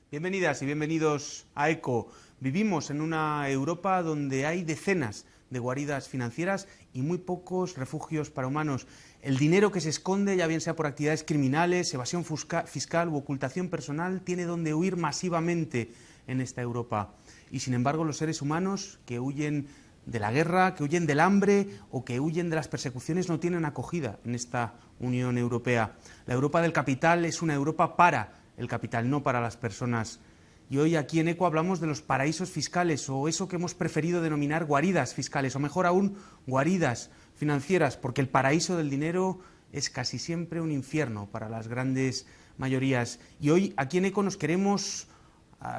Bienvenidas y bienvenidos a ECO. Vivimos en una Europa donde hay decenas de guaridas financieras y muy pocos refugios para humanos. El dinero que se esconde, ya bien sea por actividades criminales, evasión fiscal u ocultación personal, tiene donde huir masivamente en esta Europa. Y sin embargo, los seres humanos que huyen de la guerra, que huyen del hambre o que huyen de las persecuciones no tienen acogida en esta Unión Europea. La Europa del capital es una Europa para el capital, no para las personas. Y hoy aquí en ECO hablamos de los paraísos fiscales, o eso que hemos preferido denominar guaridas fiscales, o mejor aún, guaridas financieras, porque el paraíso del dinero es casi siempre un infierno para las grandes mayorías. Y hoy aquí en ECO nos queremos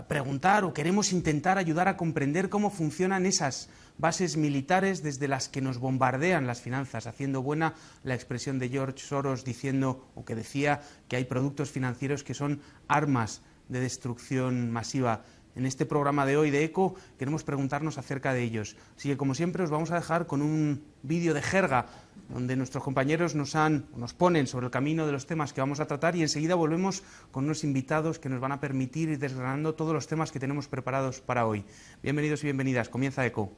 preguntar o queremos intentar ayudar a comprender cómo funcionan esas bases militares desde las que nos bombardean las finanzas, haciendo buena la expresión de George Soros diciendo, o que decía, que hay productos financieros que son armas de destrucción masiva. En este programa de hoy de ECO queremos preguntarnos acerca de ellos. Así que, como siempre, os vamos a dejar con un vídeo de jerga donde nuestros compañeros nos ponen sobre el camino de los temas que vamos a tratar, y enseguida volvemos con unos invitados que nos van a permitir ir desgranando todos los temas que tenemos preparados para hoy. Bienvenidos y bienvenidas. Comienza ECO.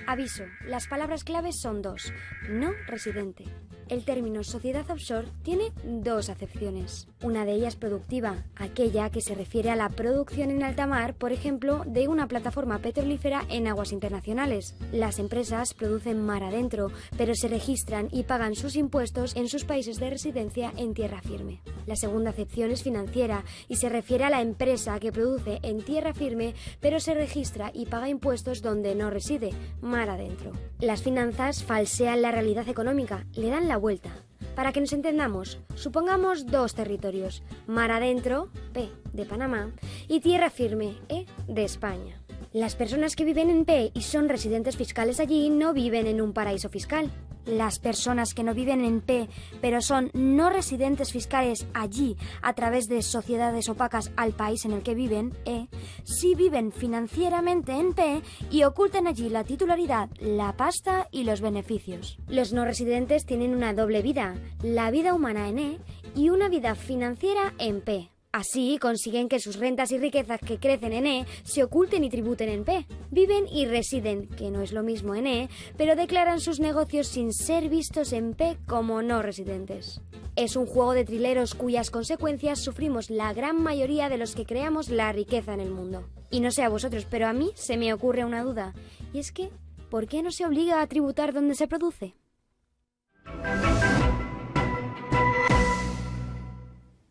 Aviso, las palabras claves son dos: no residente. El término sociedad offshore tiene dos acepciones. Una de ellas productiva, aquella que se refiere a la producción en alta mar, por ejemplo, de una plataforma petrolífera en aguas internacionales. Las empresas producen mar adentro, pero se registran y pagan sus impuestos en sus países de residencia en tierra firme. La segunda acepción es financiera y se refiere a la empresa que produce en tierra firme, pero se registra y paga impuestos donde no reside, mar adentro. Las finanzas falsean la realidad económica, le dan la vuelta. Para que nos entendamos, supongamos dos territorios: mar adentro, P de Panamá, y tierra firme, E de España. Las personas que viven en P y son residentes fiscales allí no viven en un paraíso fiscal. Las personas que no viven en P, pero son no residentes fiscales allí a través de sociedades opacas al país en el que viven, E, sí viven financieramente en P y ocultan allí la titularidad, la pasta y los beneficios. Los no residentes tienen una doble vida, la vida humana en E y una vida financiera en P. Así consiguen que sus rentas y riquezas que crecen en E se oculten y tributen en P. Viven y residen, que no es lo mismo, en E, pero declaran sus negocios sin ser vistos en P como no residentes. Es un juego de trileros cuyas consecuencias sufrimos la gran mayoría de los que creamos la riqueza en el mundo. Y no sé a vosotros, pero a mí se me ocurre una duda, y es que, ¿por qué no se obliga a tributar donde se produce?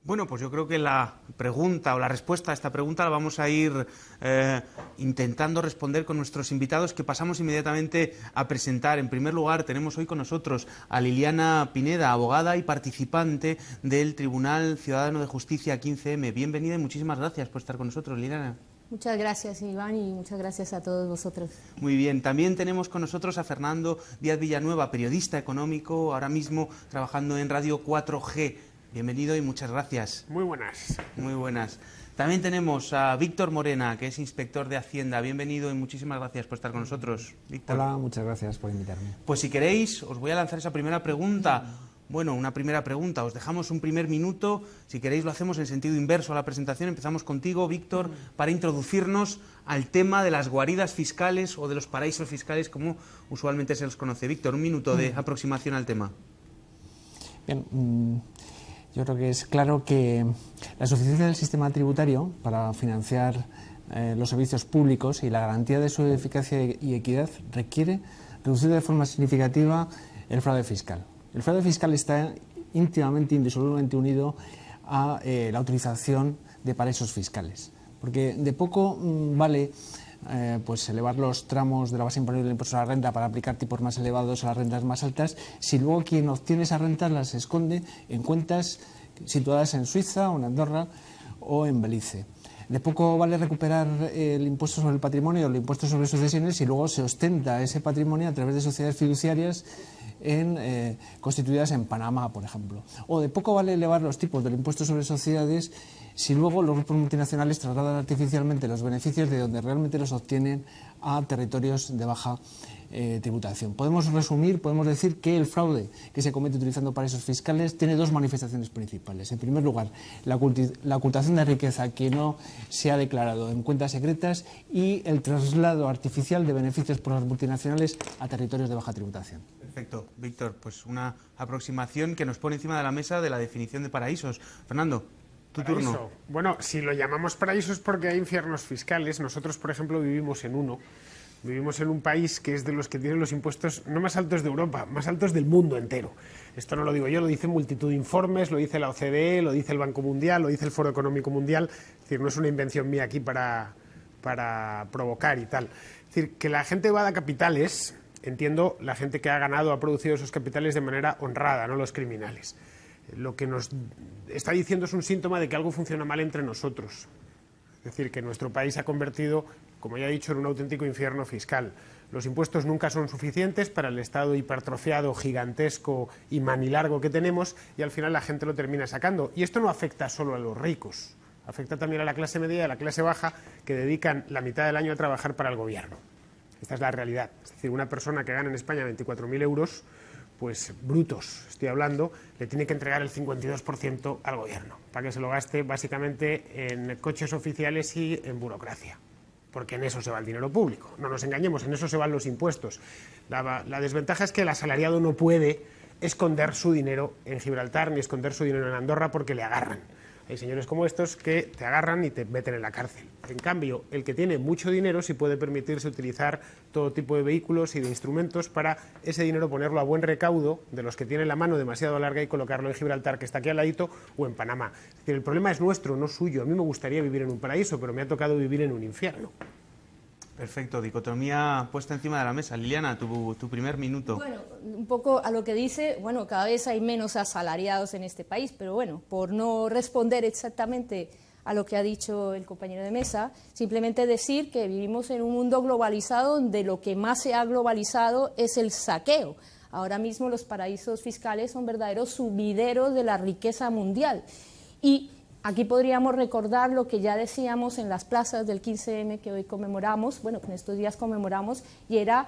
Bueno, pues yo creo que la pregunta o la respuesta a esta pregunta la vamos a ir intentando responder con nuestros invitados, que pasamos inmediatamente a presentar. En primer lugar, tenemos hoy con nosotros a Liliana Pineda, abogada y participante del Tribunal Ciudadano de Justicia 15M. Bienvenida y muchísimas gracias por estar con nosotros, Liliana. Muchas gracias, Iván, y muchas gracias a todos vosotros. Muy bien, también tenemos con nosotros a Fernando Díaz Villanueva, periodista económico, ahora mismo trabajando en Radio 4G. Bienvenido y muchas gracias. Muy buenas. Muy buenas. También tenemos a Víctor Morena, que es inspector de Hacienda. Bienvenido y muchísimas gracias por estar con nosotros, Víctor. Hola, muchas gracias por invitarme. Pues si queréis, os voy a lanzar esa primera pregunta. Bueno, una primera pregunta. Os dejamos un primer minuto. Si queréis, lo hacemos en sentido inverso a la presentación. Empezamos contigo, Víctor, para introducirnos al tema de las guaridas fiscales o de los paraísos fiscales, como usualmente se los conoce. Víctor, un minuto de aproximación al tema. Bien, yo creo que es claro que la suficiencia del sistema tributario para financiar los servicios públicos y la garantía de su eficacia y equidad requiere reducir de forma significativa el fraude fiscal. El fraude fiscal está íntimamente, indisolublemente unido a la utilización de paraísos fiscales, porque de poco vale pues elevar los tramos de la base imponible del impuesto a la renta para aplicar tipos más elevados a las rentas más altas, si luego quien obtiene esas rentas las esconde en cuentas situadas en Suiza o en Andorra o en Belice. De poco vale recuperar el impuesto sobre el patrimonio o el impuesto sobre sucesiones si luego se ostenta ese patrimonio a través de sociedades fiduciarias constituidas en Panamá, por ejemplo. O de poco vale elevar los tipos del impuesto sobre sociedades si luego los grupos multinacionales trasladan artificialmente los beneficios de donde realmente los obtienen a territorios de baja tributación. Podemos resumir, podemos decir que el fraude que se comete utilizando paraísos fiscales tiene dos manifestaciones principales. En primer lugar, la ocultación de riqueza que no se ha declarado en cuentas secretas y el traslado artificial de beneficios por las multinacionales a territorios de baja tributación. Perfecto, Víctor, pues una aproximación que nos pone encima de la mesa de la definición de paraísos. Fernando, tu turno. Bueno, si lo llamamos paraísos porque hay infiernos fiscales. Nosotros, por ejemplo, vivimos en uno. Vivimos en un país que es de los que tienen los impuestos no más altos de Europa, más altos del mundo entero. Esto no lo digo yo, lo dicen multitud de informes, lo dice la OCDE, lo dice el Banco Mundial, lo dice el Foro Económico Mundial. Es decir, no es una invención mía aquí para provocar y tal. Es decir, que la gente evada capitales, entiendo la gente que ha ganado, ha producido esos capitales de manera honrada, no los criminales. Lo que nos está diciendo es un síntoma de que algo funciona mal entre nosotros. Es decir, que nuestro país se ha convertido, como ya he dicho, en un auténtico infierno fiscal. Los impuestos nunca son suficientes para el Estado hipertrofiado, gigantesco y manilargo que tenemos, y al final la gente lo termina sacando. Y esto no afecta solo a los ricos, afecta también a la clase media y a la clase baja, que dedican la mitad del año a trabajar para el gobierno. Esta es la realidad. Es decir, una persona que gana en España 24.000 euros, pues brutos, estoy hablando, le tiene que entregar el 52% al gobierno, para que se lo gaste básicamente en coches oficiales y en burocracia, porque en eso se va el dinero público. No nos engañemos, en eso se van los impuestos. La desventaja es que el asalariado no puede esconder su dinero en Gibraltar ni esconder su dinero en Andorra porque le agarran. Hay señores como estos que te agarran y te meten en la cárcel. En cambio, el que tiene mucho dinero sí puede permitirse utilizar todo tipo de vehículos y de instrumentos para ese dinero ponerlo a buen recaudo de los que tienen la mano demasiado larga y colocarlo en Gibraltar, que está aquí al ladito, o en Panamá. Es decir, el problema es nuestro, no suyo. A mí me gustaría vivir en un paraíso, pero me ha tocado vivir en un infierno. Perfecto, dicotomía puesta encima de la mesa. Liliana, tu primer minuto. Bueno, un poco a lo que dice, bueno, cada vez hay menos asalariados en este país, pero bueno, por no responder exactamente a lo que ha dicho el compañero de mesa, simplemente decir que vivimos en un mundo globalizado donde lo que más se ha globalizado es el saqueo. Ahora mismo los paraísos fiscales son verdaderos sumideros de la riqueza mundial. Y aquí podríamos recordar lo que ya decíamos en las plazas del 15M que hoy conmemoramos, bueno, que en estos días conmemoramos, y era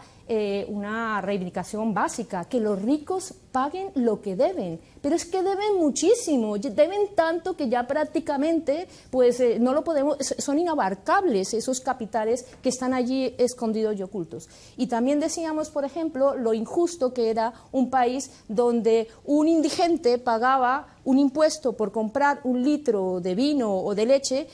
una reivindicación básica, que los ricos paguen lo que deben, pero es que deben muchísimo, deben tanto que ya prácticamente pues no lo podemos, son inabarcables esos capitales que están allí escondidos y ocultos. Y también decíamos, por ejemplo, lo injusto que era un país donde un indigente pagaba un impuesto por comprar un litro de vino o de leche,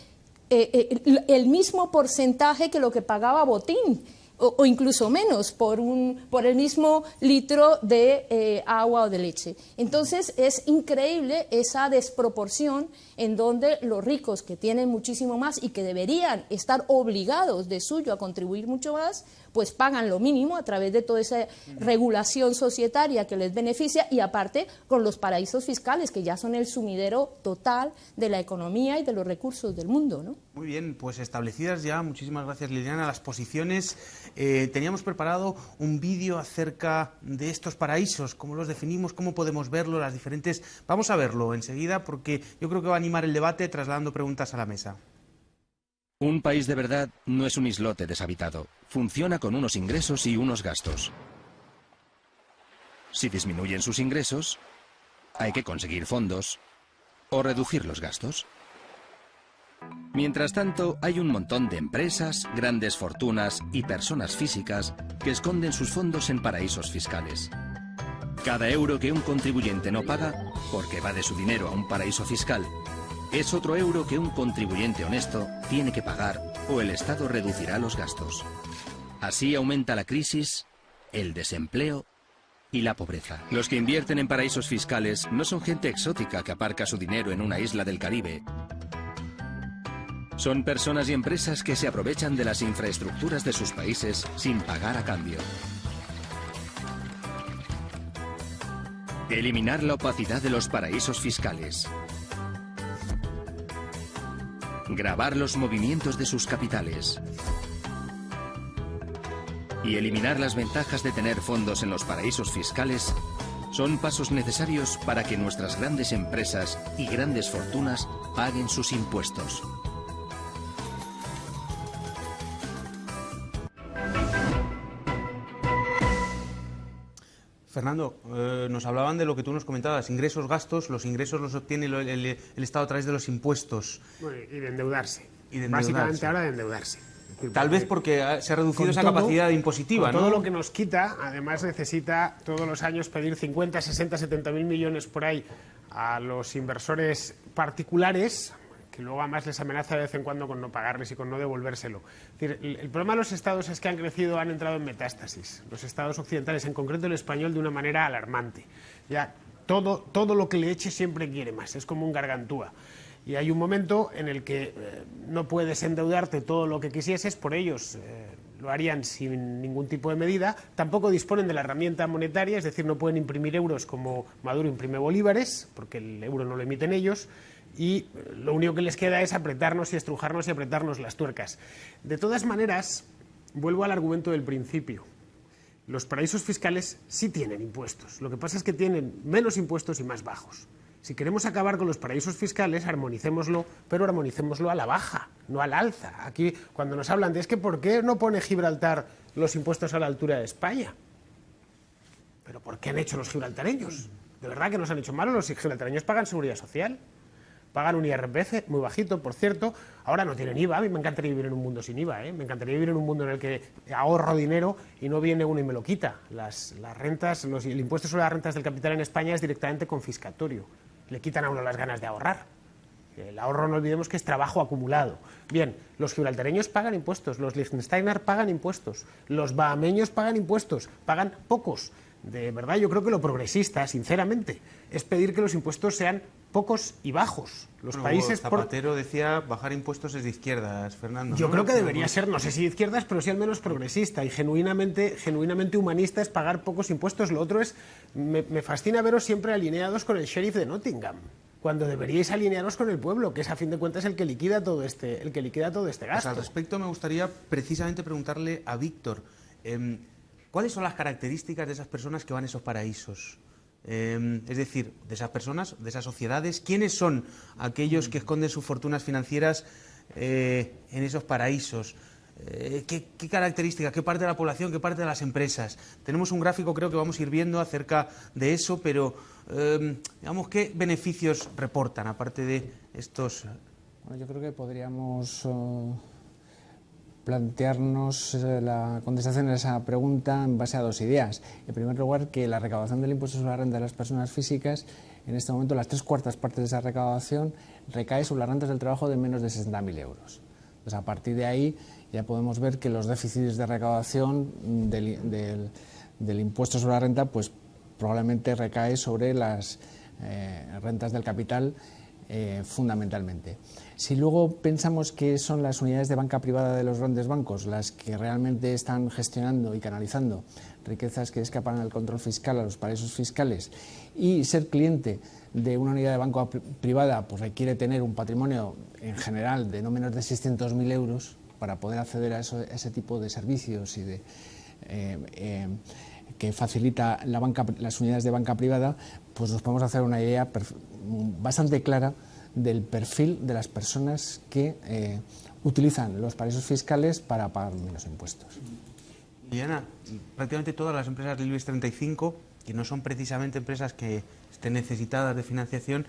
el mismo porcentaje que lo que pagaba Botín, o incluso menos por el mismo litro de agua o de leche. Entonces es increíble esa desproporción en donde los ricos, que tienen muchísimo más y que deberían estar obligados de suyo a contribuir mucho más, pues pagan lo mínimo a través de toda esa regulación societaria que les beneficia, y aparte con los paraísos fiscales, que ya son el sumidero total de la economía y de los recursos del mundo, ¿no? Muy bien, pues establecidas ya, muchísimas gracias Liliana, las posiciones. Teníamos preparado un vídeo acerca de estos paraísos, cómo los definimos, cómo podemos verlo, las diferentes... Vamos a verlo enseguida porque yo creo que va a animar el debate trasladando preguntas a la mesa. Un país de verdad no es un islote deshabitado. Funciona con unos ingresos y unos gastos. Si disminuyen sus ingresos, hay que conseguir fondos o reducir los gastos. Mientras tanto, hay un montón de empresas, grandes fortunas y personas físicas que esconden sus fondos en paraísos fiscales. Cada euro que un contribuyente no paga, porque va de su dinero a un paraíso fiscal, es otro euro que un contribuyente honesto tiene que pagar, o el Estado reducirá los gastos. Así aumenta la crisis, el desempleo y la pobreza. Los que invierten en paraísos fiscales no son gente exótica que aparca su dinero en una isla del Caribe. Son personas y empresas que se aprovechan de las infraestructuras de sus países sin pagar a cambio. Eliminar la opacidad de los paraísos fiscales. Gravar los movimientos de sus capitales. Y eliminar las ventajas de tener fondos en los paraísos fiscales Son pasos necesarios para que nuestras grandes empresas y grandes fortunas paguen sus impuestos. Fernando, nos hablaban de lo que tú nos comentabas, ingresos, gastos. Los ingresos los obtiene el Estado a través de los impuestos. Bueno, y de endeudarse. Y de Básicamente endeudarse. ahora de endeudarse. Es decir, Tal vez porque se ha reducido con esa todo- capacidad impositiva, con ¿no? todo lo que nos quita, además necesita todos los años pedir 50, 60, 70.000 millones por ahí a los inversores particulares, que luego además les amenaza de vez en cuando con no pagarles y con no devolvérselo. Es decir, el problema de los estados es que han crecido, han entrado en metástasis. Los estados occidentales, en concreto el español, de una manera alarmante. Ya todo lo que le eche siempre quiere más, es como un gargantúa. Y hay un momento en el que no puedes endeudarte todo lo que quisieses, por ellos lo harían sin ningún tipo de medida. Tampoco disponen de la herramienta monetaria, es decir, no pueden imprimir euros como Maduro imprime bolívares, porque el euro no lo emiten ellos, y lo único que les queda es apretarnos y estrujarnos y apretarnos las tuercas. De todas maneras, vuelvo al argumento del principio. Los paraísos fiscales sí tienen impuestos, lo que pasa es que tienen menos impuestos y más bajos. Si queremos acabar con los paraísos fiscales, armonicémoslo, pero armonicémoslo a la baja, no al alza. Aquí, cuando nos hablan de es que ¿por qué no pone Gibraltar los impuestos a la altura de España? ¿Pero por qué han hecho los gibraltareños? ¿De verdad que nos han hecho malo? Los gibraltareños pagan seguridad social, pagan un IRPF muy bajito, por cierto. Ahora no tienen IVA. A mí me encantaría vivir en un mundo sin IVA, ¿eh? Me encantaría vivir en un mundo en el que ahorro dinero y no viene uno y me lo quita. Las rentas, el impuesto sobre las rentas del capital en España es directamente confiscatorio. Le quitan a uno las ganas de ahorrar. El ahorro, no olvidemos que es trabajo acumulado. Bien, los gibraltareños pagan impuestos, los Liechtensteiner pagan impuestos, los bahameños pagan impuestos, pagan pocos. De verdad, yo creo que lo progresista, sinceramente, es pedir que los impuestos sean pocos y bajos. Los países Zapatero decía bajar impuestos es de izquierdas, Fernando. Yo ¿no? creo que debería ser, no sé si de izquierdas, pero sí al menos progresista y genuinamente humanista es pagar pocos impuestos. Lo otro es, me fascina veros siempre alineados con el sheriff de Nottingham, cuando deberíais alinearos con el pueblo, que es a fin de cuentas el que liquida todo este Pues gasto. al respecto me gustaría precisamente preguntarle a Víctor, ¿cuáles son las características de esas personas que van a esos paraísos? Es decir, de esas personas, de esas sociedades, ¿quiénes son aquellos que esconden sus fortunas financieras en esos paraísos? ¿Qué características, qué parte de la población, qué parte de las empresas? Tenemos un gráfico, creo que vamos a ir viendo acerca de eso, pero digamos, ¿qué beneficios reportan aparte de estos? Bueno, yo creo que podríamos plantearnos la contestación a esa pregunta en base a dos ideas. En primer lugar, que la recaudación del impuesto sobre la renta de las personas físicas, en este momento las 3/4 partes de esa recaudación recae sobre las rentas del trabajo de menos de 60.000 euros. Entonces, a partir de ahí ya podemos ver que los déficits de recaudación del impuesto sobre la renta pues probablemente recae sobre las rentas del capital fundamentalmente. Si luego pensamos que son las unidades de banca privada de los grandes bancos las que realmente están gestionando y canalizando riquezas que escapan al control fiscal, a los paraísos fiscales, y ser cliente de una unidad de banco privada pues requiere tener un patrimonio en general de no menos de 600.000 euros para poder acceder a ese tipo de servicios y que facilita las unidades de banca privada, pues nos podemos hacer una idea bastante clara del perfil de las personas que utilizan los paraísos fiscales para pagar menos impuestos. Liliana, prácticamente todas las empresas del IBEX 35, que no son precisamente empresas que estén necesitadas de financiación,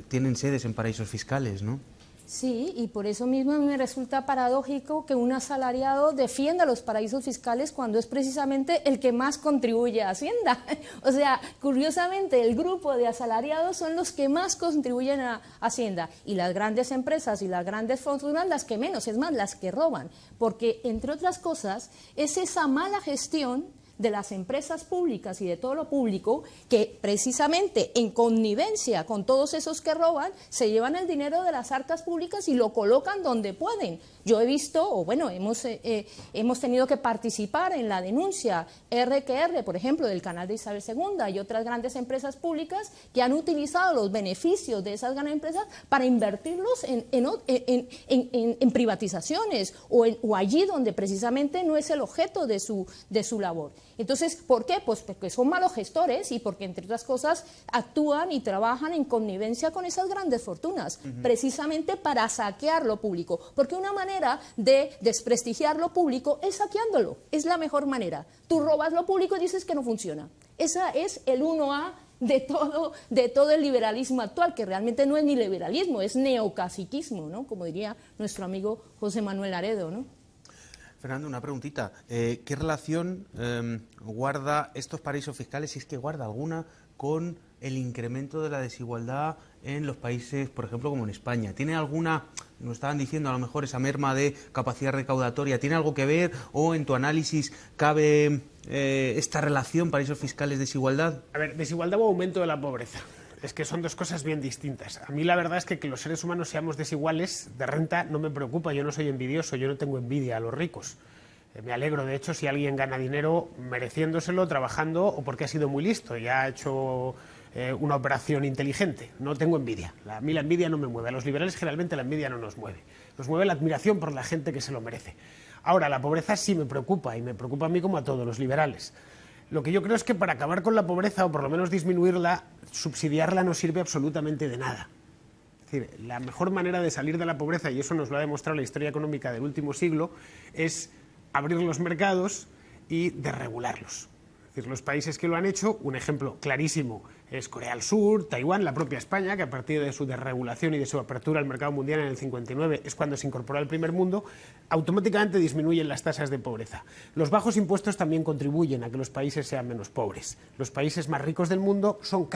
tienen sedes en paraísos fiscales, ¿no? Sí, y por eso mismo a mí me resulta paradójico que un asalariado defienda los paraísos fiscales cuando es precisamente el que más contribuye a Hacienda. O sea, curiosamente, el grupo de asalariados son los que más contribuyen a Hacienda y las grandes empresas y las grandes fortunas las que menos, es más, las que roban, porque, entre otras cosas, es esa mala gestión de las empresas públicas y de todo lo público que precisamente en connivencia con todos esos que roban se llevan el dinero de las arcas públicas y lo colocan donde pueden. Yo he visto, o bueno, hemos tenido que participar en la denuncia R&R, por ejemplo, del canal de Isabel II y otras grandes empresas públicas que han utilizado los beneficios de esas grandes empresas para invertirlos en privatizaciones o allí donde precisamente no es el objeto de su labor. Entonces, ¿por qué? Pues porque son malos gestores y porque, entre otras cosas, actúan y trabajan en connivencia con esas grandes fortunas, precisamente para saquear lo público. Porque una manera de desprestigiar lo público es saqueándolo, es la mejor manera. Tú robas lo público y dices que no funciona. Esa es el 1A de todo el liberalismo actual, que realmente no es ni liberalismo, es neocaciquismo, ¿no? Como diría nuestro amigo José Manuel Laredo, ¿no? Fernando, una preguntita. ¿Qué relación guarda estos paraísos fiscales, si es que guarda alguna, con el incremento de la desigualdad en los países, por ejemplo, como en España? ¿Tiene alguna, nos estaban diciendo a lo mejor, esa merma de capacidad recaudatoria, ¿tiene algo que ver o en tu análisis cabe esta relación paraísos fiscales-desigualdad? A ver, desigualdad o aumento de la pobreza. Es que son dos cosas bien distintas. A mí la verdad es que los seres humanos seamos desiguales de renta no me preocupa, yo no soy envidioso, yo no tengo envidia a los ricos. Me alegro, de hecho, si alguien gana dinero mereciéndoselo, trabajando o porque ha sido muy listo y ha hecho una operación inteligente. No tengo envidia. A mí la envidia no me mueve. A los liberales generalmente la envidia no nos mueve. Nos mueve la admiración por la gente que se lo merece. Ahora, la pobreza sí me preocupa y me preocupa a mí como a todos los liberales. Lo que yo creo es que para acabar con la pobreza, o por lo menos disminuirla, subsidiarla no sirve absolutamente de nada. Es decir, la mejor manera de salir de la pobreza, y eso nos lo ha demostrado la historia económica del último siglo, es abrir los mercados y desregularlos. Es decir, los países que lo han hecho, un ejemplo clarísimo es Corea del Sur, Taiwán, la propia España, que a partir de su desregulación y de su apertura al mercado mundial en el 59 es cuando se incorporó al primer mundo, automáticamente disminuyen las tasas de pobreza. Los bajos impuestos también contribuyen a que los países sean menos pobres. Los países más ricos del mundo son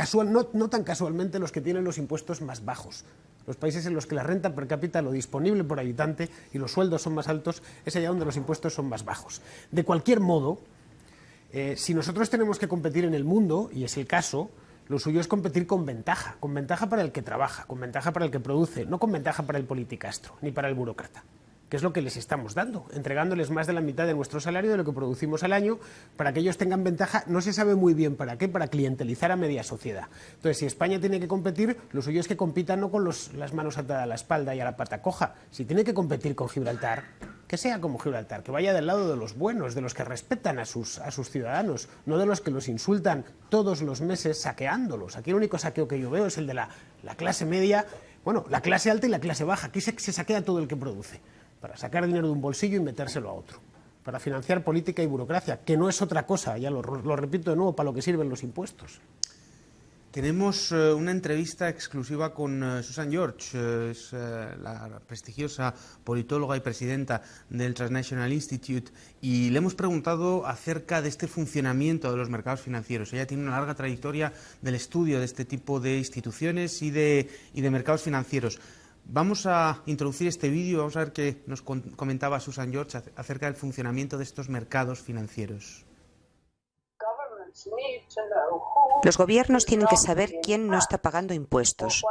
no tan casualmente los que tienen los impuestos más bajos. Los países en los que la renta per cápita, lo disponible por habitante y los sueldos son más altos, es allá donde los impuestos son más bajos. De cualquier modo, si nosotros tenemos que competir en el mundo, y es el caso, lo suyo es competir con ventaja para el que trabaja, con ventaja para el que produce, no con ventaja para el politicastro, ni para el burócrata, que es lo que les estamos dando, entregándoles más de la mitad de nuestro salario de lo que producimos al año, para que ellos tengan ventaja, no se sabe muy bien para qué, para clientelizar a media sociedad. Entonces, si España tiene que competir, lo suyo es que compita no con las manos atadas a la espalda y a la pata coja. Si tiene que competir con Gibraltar, que sea como Gibraltar, que vaya del lado de los buenos, de los que respetan a sus ciudadanos, no de los que los insultan todos los meses saqueándolos. Aquí el único saqueo que yo veo es el de la clase media, bueno, la clase alta y la clase baja. Aquí se saquea todo el que produce, para sacar dinero de un bolsillo y metérselo a otro, para financiar política y burocracia, que no es otra cosa, ya lo repito de nuevo, para lo que sirven los impuestos. Tenemos una entrevista exclusiva con Susan George, es la prestigiosa politóloga y presidenta del Transnational Institute, y le hemos preguntado acerca de este funcionamiento de los mercados financieros. Ella tiene una larga trayectoria del estudio de este tipo de instituciones y de mercados financieros. Vamos a introducir este vídeo, vamos a ver qué nos comentaba Susan George acerca del funcionamiento de estos mercados financieros. Los gobiernos tienen que saber quién no está pagando impuestos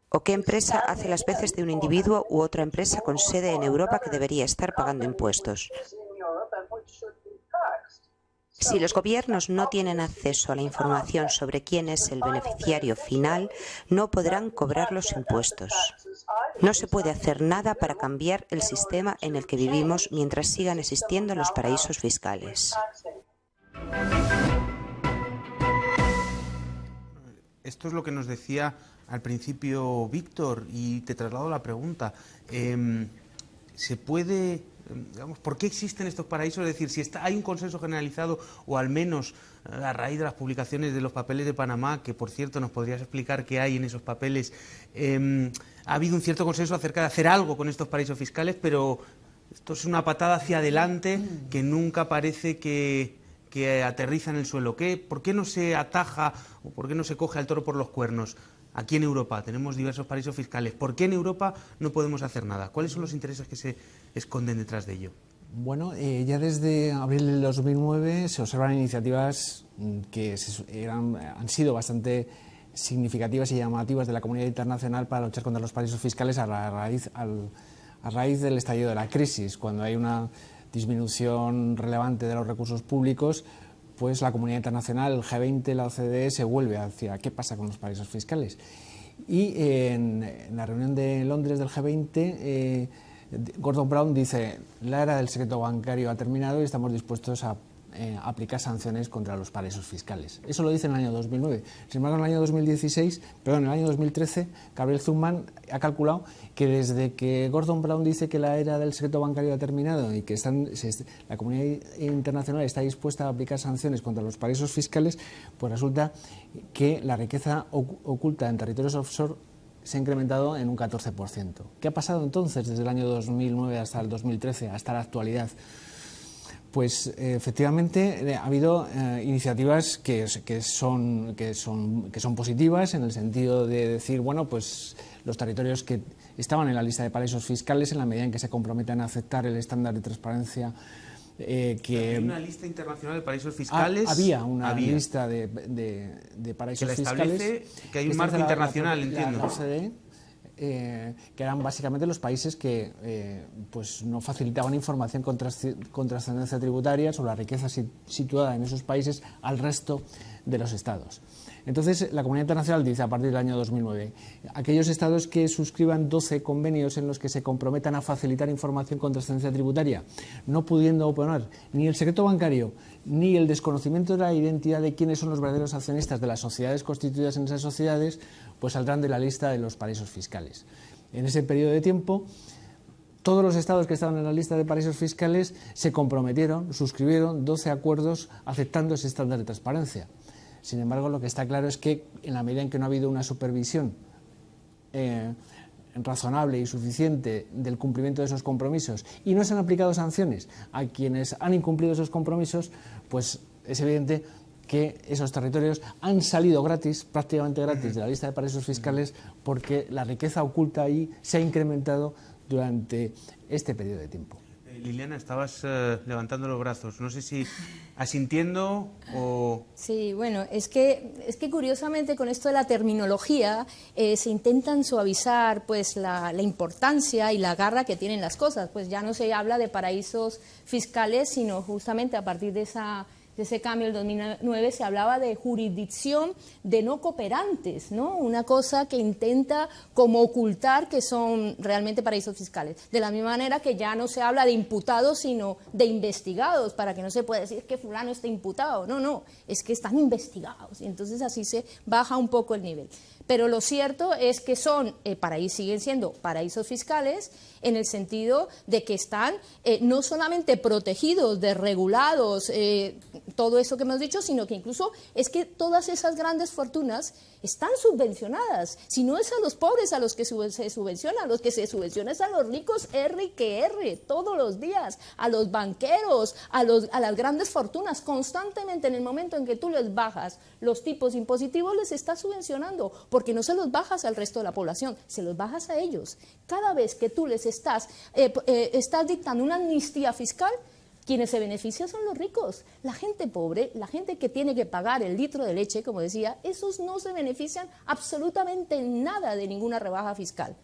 o qué empresa hace las veces de un individuo u otra empresa con sede en Europa que debería estar pagando impuestos. Si los gobiernos no tienen acceso a la información sobre quién es el beneficiario final, no podrán cobrar los impuestos. No se puede hacer nada para cambiar el sistema en el que vivimos mientras sigan existiendo los paraísos fiscales. Esto es lo que nos decía al principio Víctor, y te traslado la pregunta. ¿Se puede, por qué existen estos paraísos? Es decir, si hay un consenso generalizado, o al menos a raíz de las publicaciones de los papeles de Panamá, que por cierto nos podrías explicar qué hay en esos papeles, ha habido un cierto consenso acerca de hacer algo con estos paraísos fiscales, pero esto es una patada hacia adelante que nunca parece que aterriza en el suelo. ¿Por qué no se ataja o por qué no se coge al toro por los cuernos? Aquí en Europa tenemos diversos paraísos fiscales. ¿Por qué en Europa no podemos hacer nada? ¿Cuáles son los intereses que se esconden detrás de ello? Bueno, ya desde abril del 2009 se observan iniciativas que han sido bastante significativas y llamativas de la comunidad internacional para luchar contra los paraísos fiscales a raíz del estallido de la crisis, cuando hay una disminución relevante de los recursos públicos, pues la comunidad internacional, el G20, la OCDE, se vuelve hacia qué pasa con los paraísos fiscales. Y en la reunión de Londres del G20, Gordon Brown dice: la era del secreto bancario ha terminado y estamos dispuestos a aplicar sanciones contra los paraísos fiscales. Eso lo dice en el año 2009. Sin embargo, en el año 2013, Gabriel Zucman ha calculado que desde que Gordon Brown dice que la era del secreto bancario ha terminado y que la comunidad internacional está dispuesta a aplicar sanciones contra los paraísos fiscales, pues resulta que la riqueza oculta en territorios offshore se ha incrementado en un 14%. ¿Qué ha pasado entonces desde el año 2009 hasta el 2013, hasta la actualidad? Pues efectivamente ha habido iniciativas que son positivas, en el sentido de decir, bueno, pues los territorios que estaban en la lista de paraísos fiscales, en la medida en que se comprometan a aceptar el estándar de transparencia ¿Hay una lista internacional de paraísos fiscales? Había una lista de paraísos fiscales. Que establece que hay un marco internacional, entiendo. La OCDE, que eran básicamente los países que pues no facilitaban información con trascendencia tributaria sobre la riqueza situada en esos países al resto de los estados. Entonces, la comunidad internacional dice, a partir del año 2009, aquellos estados que suscriban 12 convenios en los que se comprometan a facilitar información con trascendencia tributaria, no pudiendo oponer ni el secreto bancario ni el desconocimiento de la identidad de quiénes son los verdaderos accionistas de las sociedades constituidas en esas sociedades, pues saldrán de la lista de los paraísos fiscales. En ese periodo de tiempo, todos los estados que estaban en la lista de paraísos fiscales se comprometieron, suscribieron 12 acuerdos aceptando ese estándar de transparencia. Sin embargo, lo que está claro es que en la medida en que no ha habido una supervisión razonable y suficiente del cumplimiento de esos compromisos y no se han aplicado sanciones a quienes han incumplido esos compromisos, pues es evidente que esos territorios han salido gratis, prácticamente gratis, de la lista de paraísos fiscales, porque la riqueza oculta ahí se ha incrementado durante este periodo de tiempo. Liliana, estabas levantando los brazos, no sé si asintiendo o... Sí, bueno, es que curiosamente con esto de la terminología se intentan suavizar pues la importancia y la garra que tienen las cosas, pues ya no se habla de paraísos fiscales, sino justamente a partir de ese cambio del 2009 se hablaba de jurisdicción de no cooperantes, ¿no? Una cosa que intenta como ocultar que son realmente paraísos fiscales. De la misma manera que ya no se habla de imputados, sino de investigados, para que no se pueda decir que fulano está imputado. No, es que están investigados. Y entonces así se baja un poco el nivel. Pero lo cierto es que siguen siendo paraísos fiscales en el sentido de que están no solamente protegidos, desregulados, todo eso que hemos dicho, sino que incluso es que todas esas grandes fortunas están subvencionadas. Si no es a los pobres a los que se subvenciona, a los que se subvenciona es a los ricos R que R, todos los días, a los banqueros, a las grandes fortunas, constantemente en el momento en que tú les bajas los tipos impositivos les estás subvencionando, porque no se los bajas al resto de la población, se los bajas a ellos. Cada vez que tú les estás dictando una amnistía fiscal, quienes se benefician son los ricos. La gente pobre, la gente que tiene que pagar el litro de leche, como decía, esos no se benefician absolutamente nada de ninguna rebaja fiscal.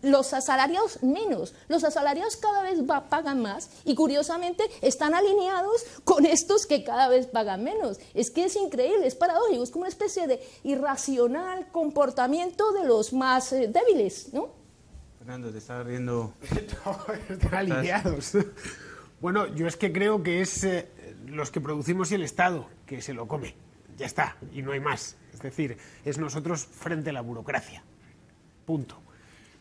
Los asalariados menos, los asalariados cada vez pagan más y curiosamente están alineados con estos que cada vez pagan menos. Es que es increíble, es paradójico, es como una especie de irracional comportamiento de los más débiles, ¿no? Fernando, te estás riendo. No, están alineados. Bueno, yo es que creo que es los que producimos y el Estado que se lo come. Ya está, y no hay más. Es decir, es nosotros frente a la burocracia. Punto.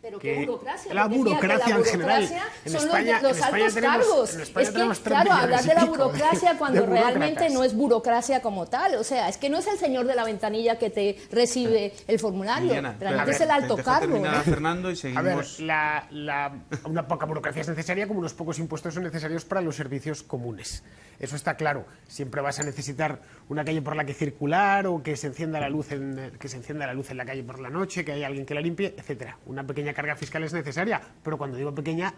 Pero qué burocracia. La burocracia en general. En España, los altos cargos. Es que, claro, hablar de la burocracia cuando realmente no es burocracia como tal. O sea, es que no es el señor de la ventanilla que te recibe el formulario. Liliana, realmente es el alto cargo. A Fernando y seguimos. A ver, una poca burocracia es necesaria, como unos pocos impuestos son necesarios para los servicios comunes. Eso está claro. Siempre vas a necesitar una calle por la que circular o que se encienda la luz en la calle por la noche, que haya alguien que la limpie, etcétera. Una pequeña carga fiscal es necesaria, pero cuando digo pequeña,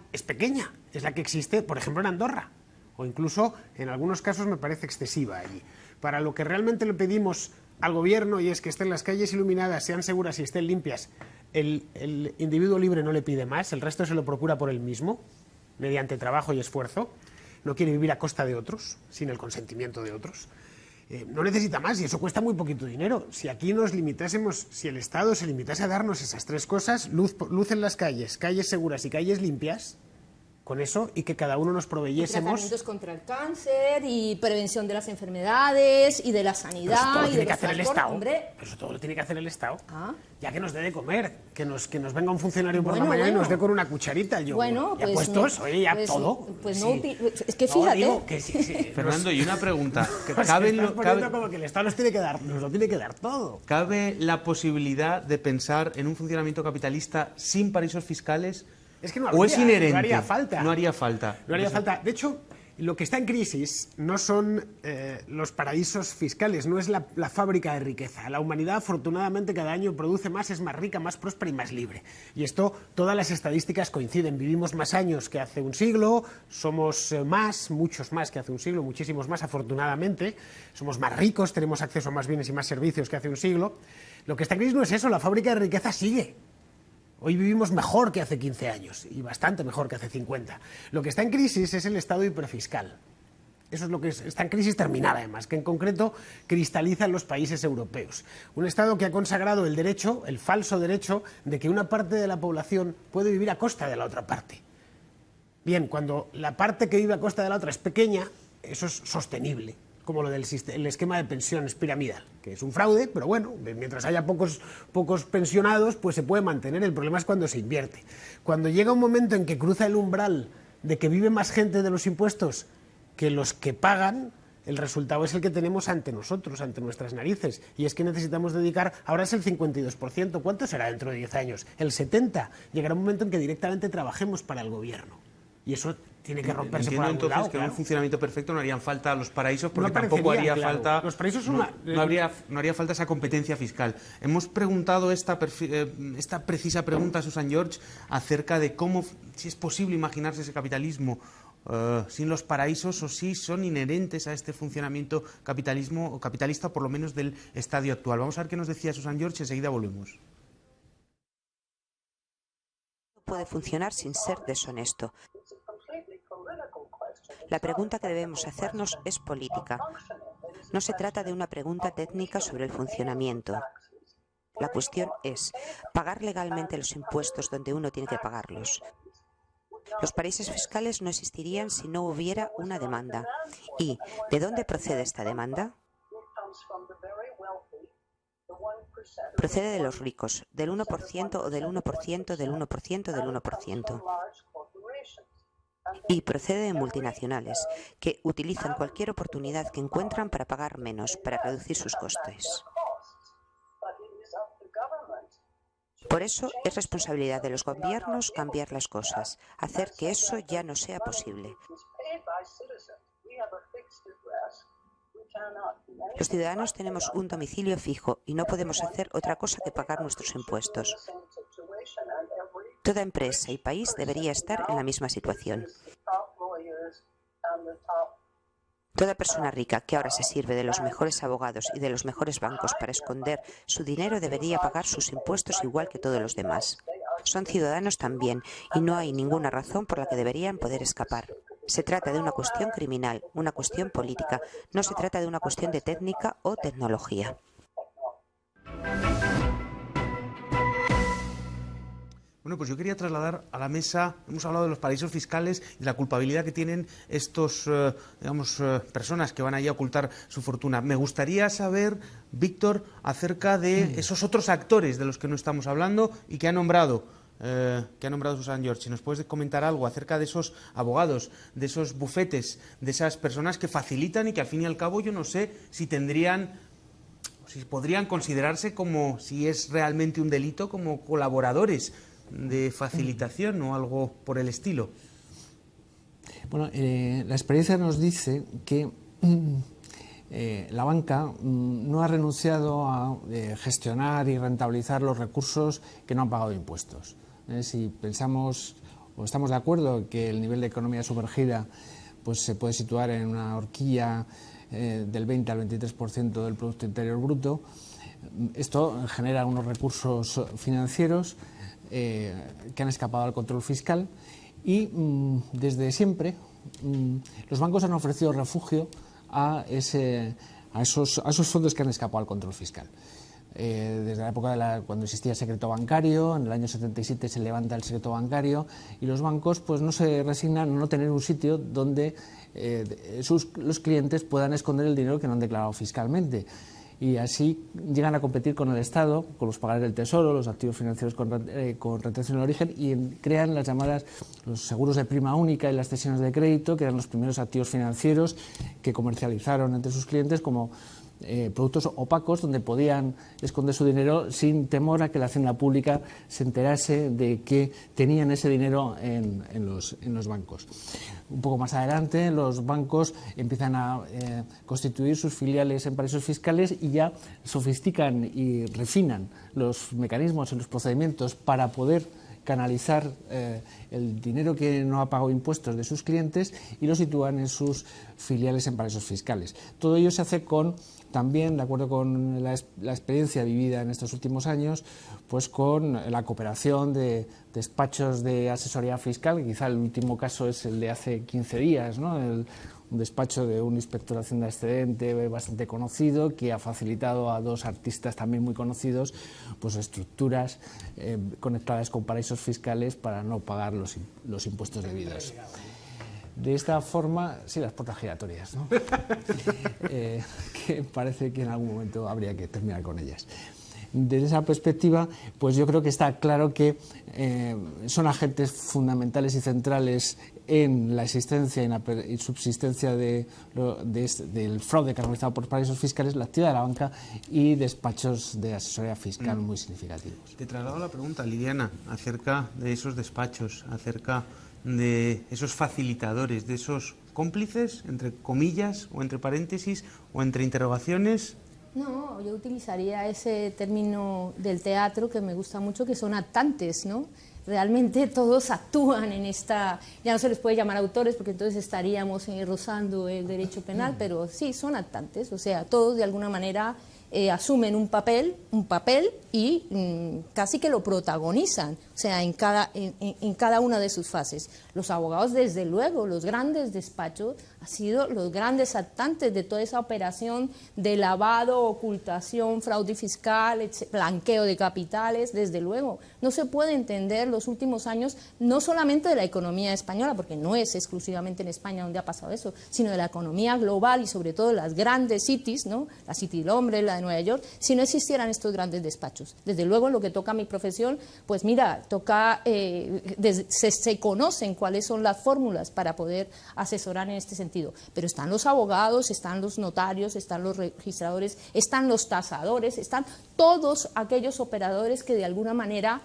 es la que existe, por ejemplo, en Andorra, o incluso en algunos casos me parece excesiva allí. Para lo que realmente le pedimos al gobierno, y es que estén las calles iluminadas, sean seguras y estén limpias, el individuo libre no le pide más, el resto se lo procura por él mismo, mediante trabajo y esfuerzo, no quiere vivir a costa de otros, sin el consentimiento de otros. No necesita más y eso cuesta muy poquito dinero. Si aquí nos limitásemos, si el Estado se limitase a darnos esas tres cosas, luz en las calles, calles seguras y calles limpias, con eso y que cada uno nos proveyésemos... Tratamientos contra el cáncer y prevención de las enfermedades y de la sanidad y de los transportes, hombre. Pero eso todo lo tiene que hacer el Estado. Ah. Ya que nos dé de comer, que nos venga un funcionario por la mañana y nos dé con una cucharita el yogur. Bueno, ya pues puestos, no, oye, ya pues, todo. Pues sí. no, es que fíjate... Digo que sí. Fernando, y una pregunta. Como que el Estado nos lo tiene que dar todo. ¿Cabe la posibilidad de pensar en un funcionamiento capitalista sin paraísos fiscales? Es que no ¿O es inherente? No haría falta. No haría falta. No haría falta. De hecho, lo que está en crisis no son los paraísos fiscales, no es la fábrica de riqueza. La humanidad, afortunadamente, cada año produce más, es más rica, más próspera y más libre. Y esto, todas las estadísticas coinciden. Vivimos más años que hace un siglo, somos muchos más que hace un siglo, muchísimos más, afortunadamente. Somos más ricos, tenemos acceso a más bienes y más servicios que hace un siglo. Lo que está en crisis no es eso, la fábrica de riqueza sigue. Hoy vivimos mejor que hace 15 años y bastante mejor que hace 50. Lo que está en crisis es el Estado hiperfiscal. Eso es lo que está en crisis terminada, además, que en concreto cristaliza en los países europeos. Un Estado que ha consagrado el derecho, el falso derecho, de que una parte de la población puede vivir a costa de la otra parte. Bien, cuando la parte que vive a costa de la otra es pequeña, eso es sostenible, como lo del esquema de pensiones piramidal, que es un fraude, pero bueno, mientras haya pocos pensionados, pues se puede mantener. El problema es cuando se invierte. Cuando llega un momento en que cruza el umbral de que vive más gente de los impuestos que los que pagan, el resultado es el que tenemos ante nosotros, ante nuestras narices, y es que necesitamos dedicar, ahora es el 52%, ¿cuánto será dentro de 10 años? El 70%. Llegará un momento en que directamente trabajemos para el gobierno, y eso tiene que romperse. Entiendo por algún entonces lado, que en claro. un funcionamiento perfecto no harían falta los paraísos, porque No tampoco haría claro. falta... Los paraísos son no haría falta esa competencia fiscal. Hemos preguntado esta precisa pregunta a Susan George acerca de cómo, si es posible imaginarse ese capitalismo sin los paraísos, o si son inherentes a este funcionamiento capitalismo o capitalista, por lo menos del estadio actual. Vamos a ver qué nos decía Susan George y enseguida volvemos. Puede funcionar sin ser deshonesto. La pregunta que debemos hacernos es política. No se trata de una pregunta técnica sobre el funcionamiento. La cuestión es pagar legalmente los impuestos donde uno tiene que pagarlos. Los paraísos fiscales no existirían si no hubiera una demanda. ¿Y de dónde procede esta demanda? Procede de los ricos, del 1% o del 1%, del 1%, del 1%. Y procede de multinacionales, que utilizan cualquier oportunidad que encuentran para pagar menos, para reducir sus costes. Por eso es responsabilidad de los gobiernos cambiar las cosas, hacer que eso ya no sea posible. Los ciudadanos tenemos un domicilio fijo y no podemos hacer otra cosa que pagar nuestros impuestos. Toda empresa y país debería estar en la misma situación. Toda persona rica que ahora se sirve de los mejores abogados y de los mejores bancos para esconder su dinero debería pagar sus impuestos igual que todos los demás. Son ciudadanos también y no hay ninguna razón por la que deberían poder escapar. Se trata de una cuestión criminal, una cuestión política, no se trata de una cuestión de técnica o tecnología. Bueno, pues yo quería trasladar a la mesa, hemos hablado de los paraísos fiscales y de la culpabilidad que tienen estos, personas que van allí a ocultar su fortuna. Me gustaría saber, Víctor, acerca de esos otros actores de los que no estamos hablando y que ha nombrado Susan George. Si nos puedes comentar algo acerca de esos abogados, de esos bufetes, de esas personas que facilitan y que al fin y al cabo yo no sé si podrían considerarse como, si es realmente un delito, como colaboradores de facilitación o algo por el estilo. Bueno, la experiencia nos dice que la banca no ha renunciado a gestionar y rentabilizar los recursos que no han pagado impuestos. Si pensamos o estamos de acuerdo que el nivel de economía sumergida pues se puede situar en una horquilla del 20 al 23% del Producto Interior Bruto, esto genera unos recursos financieros que han escapado al control fiscal y desde siempre los bancos han ofrecido refugio a esos fondos que han escapado al control fiscal. desde la época cuando existía el secreto bancario. En el año 77 se levanta el secreto bancario y los bancos pues no se resignan a no tener un sitio donde los clientes puedan esconder el dinero que no han declarado fiscalmente. Y así llegan a competir con el Estado, con los pagares del Tesoro, los activos financieros con retención de origen, y crean los seguros de prima única y las cesiones de crédito, que eran los primeros activos financieros que comercializaron entre sus clientes como productos opacos donde podían esconder su dinero sin temor a que la hacienda pública se enterase de que tenían ese dinero en los bancos. Un poco más adelante los bancos empiezan a constituir sus filiales en paraísos fiscales y ya sofistican y refinan los mecanismos y los procedimientos para poder canalizar el dinero que no ha pagado impuestos de sus clientes y lo sitúan en sus filiales en paraísos fiscales. Todo ello se hace también, de acuerdo con la experiencia vivida en estos últimos años, pues con la cooperación de despachos de asesoría fiscal, que quizá el último caso es el de hace 15 días, ¿no? Un despacho de un inspector de Hacienda excedente bastante conocido que ha facilitado a dos artistas también muy conocidos pues estructuras conectadas con paraísos fiscales para no pagar los impuestos debidos. De esta forma, sí, las puertas giratorias, ¿no? Que parece que en algún momento habría que terminar con ellas. Desde esa perspectiva, pues yo creo que está claro que son agentes fundamentales y centrales en la existencia y subsistencia del fraude canalizado por paraísos fiscales, la actividad de la banca y despachos de asesoría fiscal muy significativos. Te traslado la pregunta, Liliana, acerca de esos despachos, acerca de esos facilitadores, de esos cómplices, entre comillas o entre paréntesis o entre interrogaciones. No, yo utilizaría ese término del teatro que me gusta mucho, que son actantes, ¿no? Realmente todos actúan en esta, ya no se les puede llamar autores porque entonces estaríamos rozando el derecho penal, pero sí, son actantes, o sea, todos de alguna manera asumen un papel y casi que lo protagonizan, o sea, en cada una de sus fases. Los abogados, desde luego, los grandes despachos, han sido los grandes actantes de toda esa operación de lavado, ocultación, fraude fiscal, blanqueo de capitales, desde luego. No se puede entender los últimos años, no solamente de la economía española, porque no es exclusivamente en España donde ha pasado eso, sino de la economía global y sobre todo de las grandes cities, ¿no? La City de Londres, la de Nueva York, si no existieran estos grandes despachos. Desde luego, en lo que toca a mi profesión, pues mira, se conocen cuáles son las fórmulas para poder asesorar en este sentido, pero están los abogados, están los notarios, están los registradores, están los tasadores, están todos aquellos operadores que de alguna manera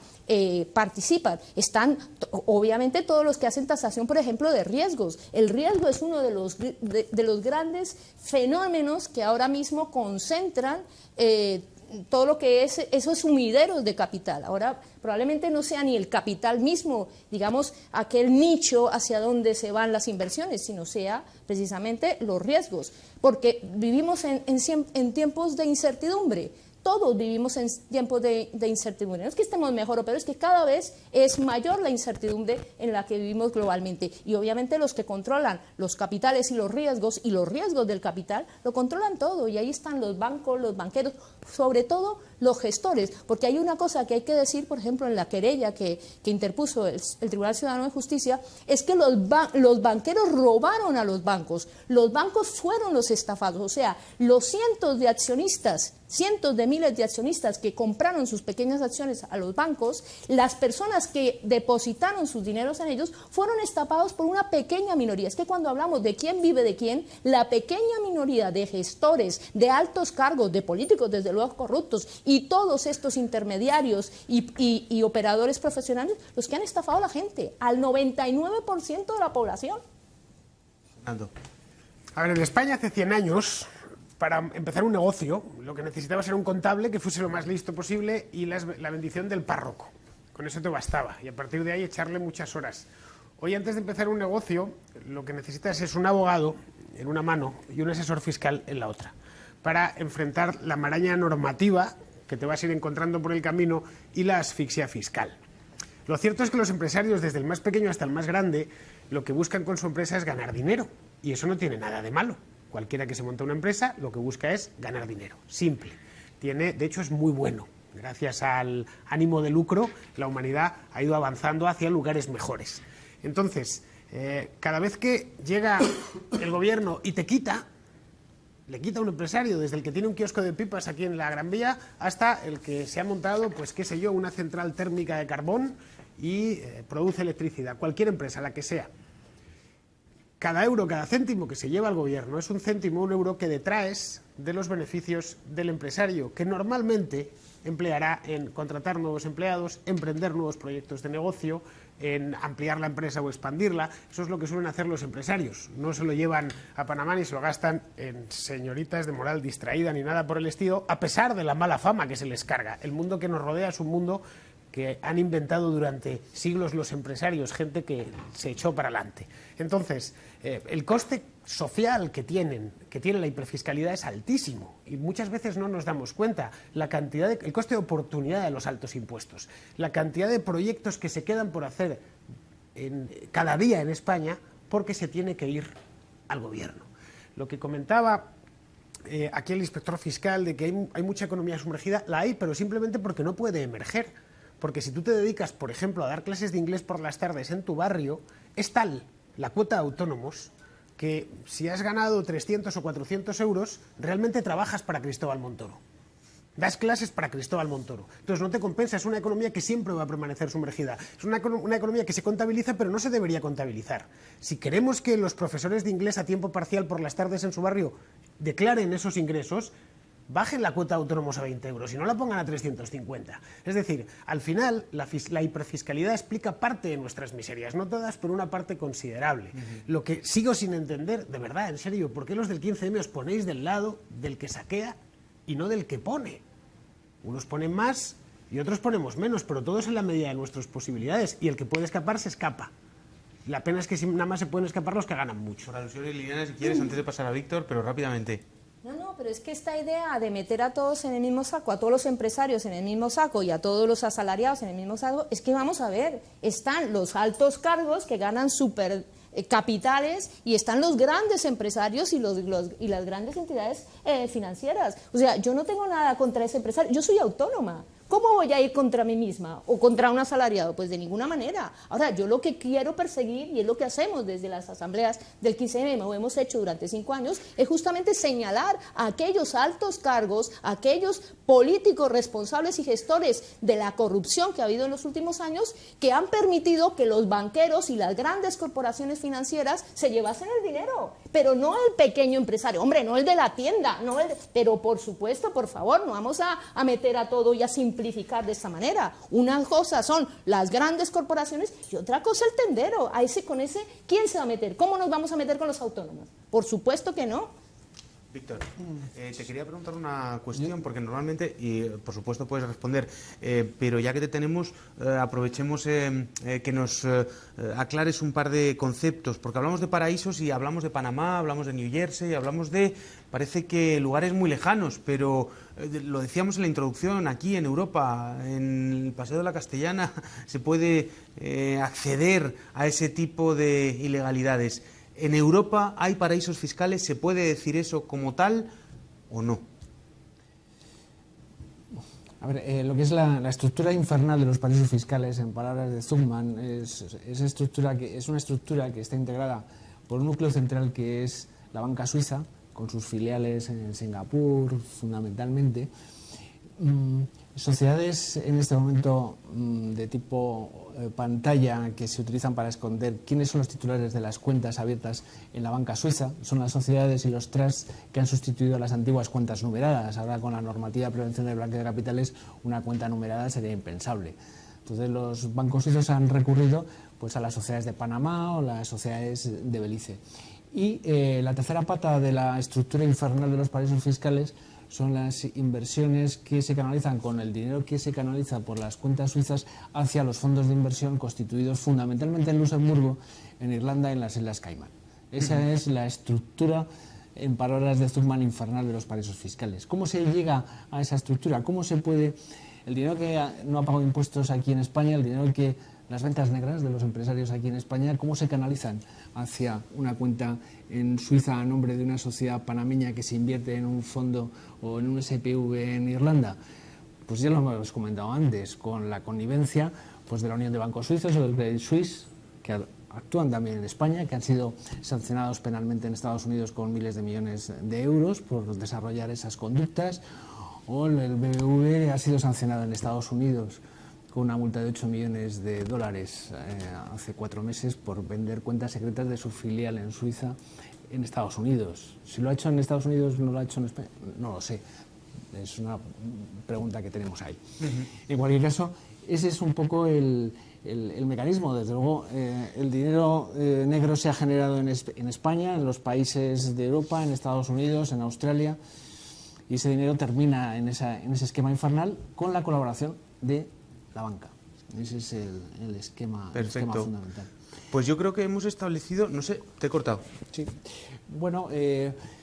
participan, están obviamente todos los que hacen tasación, por ejemplo, de riesgos. El riesgo es uno de los grandes fenómenos que ahora mismo concentran todo lo que es esos sumideros de capital. Ahora probablemente no sea ni el capital mismo, digamos, aquel nicho hacia donde se van las inversiones, sino sea precisamente los riesgos, porque vivimos en tiempos de incertidumbre. Todos vivimos en tiempos de incertidumbre. No es que estemos mejor o peor, es que cada vez es mayor la incertidumbre en la que vivimos globalmente. Y obviamente los que controlan los capitales y los riesgos del capital, lo controlan todo. Y ahí están los bancos, los banqueros, sobre todo los gestores. Porque hay una cosa que hay que decir, por ejemplo, en la querella que interpuso el Tribunal Ciudadano de Justicia, es que los banqueros robaron a los bancos. Los bancos fueron los estafados. O sea, los cientos de miles de accionistas que compraron sus pequeñas acciones a los bancos, las personas que depositaron sus dineros en ellos fueron estafados por una pequeña minoría. Es que cuando hablamos de quién vive de quién, la pequeña minoría de gestores, de altos cargos, de políticos, desde luego corruptos, y todos estos intermediarios y operadores profesionales, los que han estafado a la gente, al 99% de la población. Fernando. A ver, en España hace 100 años, para empezar un negocio, lo que necesitaba era un contable que fuese lo más listo posible y la bendición del párroco. Con eso te bastaba y a partir de ahí echarle muchas horas. Hoy, antes de empezar un negocio, lo que necesitas es un abogado en una mano y un asesor fiscal en la otra, para enfrentar la maraña normativa que te vas a ir encontrando por el camino y la asfixia fiscal. Lo cierto es que los empresarios, desde el más pequeño hasta el más grande, lo que buscan con su empresa es ganar dinero, y eso no tiene nada de malo. Cualquiera que se monta una empresa lo que busca es ganar dinero, simple. de hecho es muy bueno. Gracias al ánimo de lucro, la humanidad ha ido avanzando hacia lugares mejores. Entonces, cada vez que llega el gobierno y le quita a un empresario, desde el que tiene un kiosco de pipas aquí en la Gran Vía hasta el que se ha montado, pues qué sé yo, una central térmica de carbón y produce electricidad, cualquier empresa, la que sea. Cada euro, cada céntimo que se lleva al gobierno es un céntimo, un euro que detraes de los beneficios del empresario, que normalmente empleará en contratar nuevos empleados, emprender nuevos proyectos de negocio, en ampliar la empresa o expandirla. Eso es lo que suelen hacer los empresarios. No se lo llevan a Panamá ni se lo gastan en señoritas de moral distraída ni nada por el estilo, a pesar de la mala fama que se les carga. El mundo que nos rodea es un mundo que han inventado durante siglos los empresarios, gente que se echó para adelante. Entonces, el coste social que tiene la hiperfiscalidad es altísimo y muchas veces no nos damos cuenta. El coste de oportunidad de los altos impuestos, la cantidad de proyectos que se quedan por hacer cada día en España porque se tiene que ir al gobierno. Lo que comentaba aquí el inspector fiscal de que hay mucha economía sumergida, la hay, pero simplemente porque no puede emerger. Porque si tú te dedicas, por ejemplo, a dar clases de inglés por las tardes en tu barrio, es tal la cuota de autónomos que si has ganado 300 o 400 euros, realmente trabajas para Cristóbal Montoro. Das clases para Cristóbal Montoro. Entonces no te compensa, es una economía que siempre va a permanecer sumergida. Es una economía que se contabiliza, pero no se debería contabilizar. Si queremos que los profesores de inglés a tiempo parcial por las tardes en su barrio declaren esos ingresos, bajen la cuota de autónomos a 20 euros y no la pongan a 350. Es decir, al final la hiperfiscalidad explica parte de nuestras miserias, no todas, pero una parte considerable. Lo que sigo sin entender, de verdad, en serio, ¿por qué los del 15M os ponéis del lado del que saquea y no del que pone? Unos ponen más y otros ponemos menos, pero todos en la medida de nuestras posibilidades, y el que puede escapar se escapa. La pena es que nada más se pueden escapar los que ganan mucho. Por alusiones, Liliana, si quieres, antes de pasar a Víctor, pero rápidamente. No, pero es que esta idea de meter a todos en el mismo saco, a todos los empresarios en el mismo saco y a todos los asalariados en el mismo saco, es que vamos a ver, están los altos cargos que ganan super capitales y están los grandes empresarios y las grandes entidades financieras. O sea, yo no tengo nada contra ese empresario, yo soy autónoma. ¿Cómo voy a ir contra mí misma o contra un asalariado? Pues de ninguna manera. Ahora, yo lo que quiero perseguir, y es lo que hacemos desde las asambleas del 15M, o hemos hecho durante 5 años, es justamente señalar a aquellos altos cargos, a aquellos políticos responsables y gestores de la corrupción que ha habido en los últimos años, que han permitido que los banqueros y las grandes corporaciones financieras se llevasen el dinero, pero no el pequeño empresario, hombre, no el de la tienda, pero por supuesto, por favor, no vamos a meter a todo y a simplificar de esta manera. Una cosa son las grandes corporaciones y otra cosa el tendero. Con ese, ¿quién se va a meter? ¿Cómo nos vamos a meter con los autónomos? Por supuesto que no. Víctor, te quería preguntar una cuestión, porque normalmente, y por supuesto puedes responder, pero ya que te tenemos, aprovechemos que nos aclares un par de conceptos, porque hablamos de paraísos y hablamos de Panamá, hablamos de New Jersey, hablamos de, parece que lugares muy lejanos, pero lo decíamos en la introducción, aquí en Europa, en el Paseo de la Castellana, se puede acceder a ese tipo de ilegalidades. ¿En Europa hay paraísos fiscales? ¿Se puede decir eso como tal o no? A ver, lo que es la estructura infernal de los paraísos fiscales, en palabras de Zuckman, es una estructura que está integrada por un núcleo central que es la banca suiza, con sus filiales en Singapur, fundamentalmente. Sociedades en este momento de tipo pantalla que se utilizan para esconder quiénes son los titulares de las cuentas abiertas en la banca suiza son las sociedades y los trusts que han sustituido a las antiguas cuentas numeradas. Ahora, con la normativa de prevención del blanqueo de capitales, una cuenta numerada sería impensable. Entonces, los bancos suizos han recurrido pues a las sociedades de Panamá o las sociedades de Belice. Y la tercera pata de la estructura infernal de los paraísos fiscales son las inversiones que se canalizan con el dinero que se canaliza por las cuentas suizas hacia los fondos de inversión constituidos fundamentalmente en Luxemburgo, en Irlanda y en las Islas Caimán. Esa es la estructura, en palabras de Zuckman, infernal de los paraísos fiscales. ¿Cómo se llega a esa estructura? ¿Cómo se puede, el dinero que no ha pagado impuestos aquí en España, el dinero que las ventas negras de los empresarios aquí en España, cómo se canalizan hacia una cuenta en Suiza a nombre de una sociedad panameña que se invierte en un fondo o en un SPV en Irlanda. Pues ya lo hemos comentado antes, con la connivencia pues, de la Unión de Bancos Suizos o del Credit Suisse, que actúan también en España, que han sido sancionados penalmente en Estados Unidos con miles de millones de euros por desarrollar esas conductas, o el BBV ha sido sancionado en Estados Unidos con una multa de 8 millones de dólares hace 4 meses por vender cuentas secretas de su filial en Suiza en Estados Unidos. Si lo ha hecho en Estados Unidos, no lo ha hecho en España, no lo sé. Es una pregunta que tenemos ahí. En cualquier caso, ese es un poco el mecanismo. Desde luego, el dinero negro se ha generado en España, en los países de Europa, en Estados Unidos, en Australia, y ese dinero termina en ese esquema infernal con la colaboración de la banca. Ese es el esquema fundamental. Pues yo creo que hemos establecido, no sé, te he cortado. Sí. Bueno,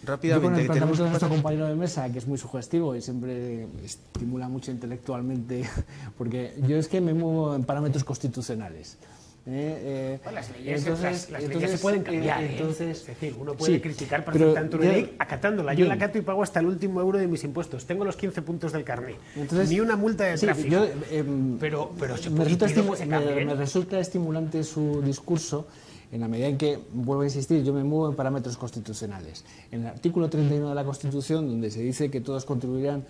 rápidamente, yo con el planteamiento de nuestro compañero de mesa, que es muy sugestivo y siempre estimula mucho intelectualmente, porque yo es que me muevo en parámetros constitucionales. Las leyes se pueden cambiar. Es decir, uno puede criticar perfectamente una ley acatándola. Yo la acato y pago hasta el último euro de mis impuestos. Tengo los 15 puntos del carné. Ni una multa de tráfico. Pero me resulta estimulante su discurso en la medida en que, vuelvo a insistir, yo me muevo en parámetros constitucionales. En el artículo 31 de la Constitución, donde se dice que todos contribuirán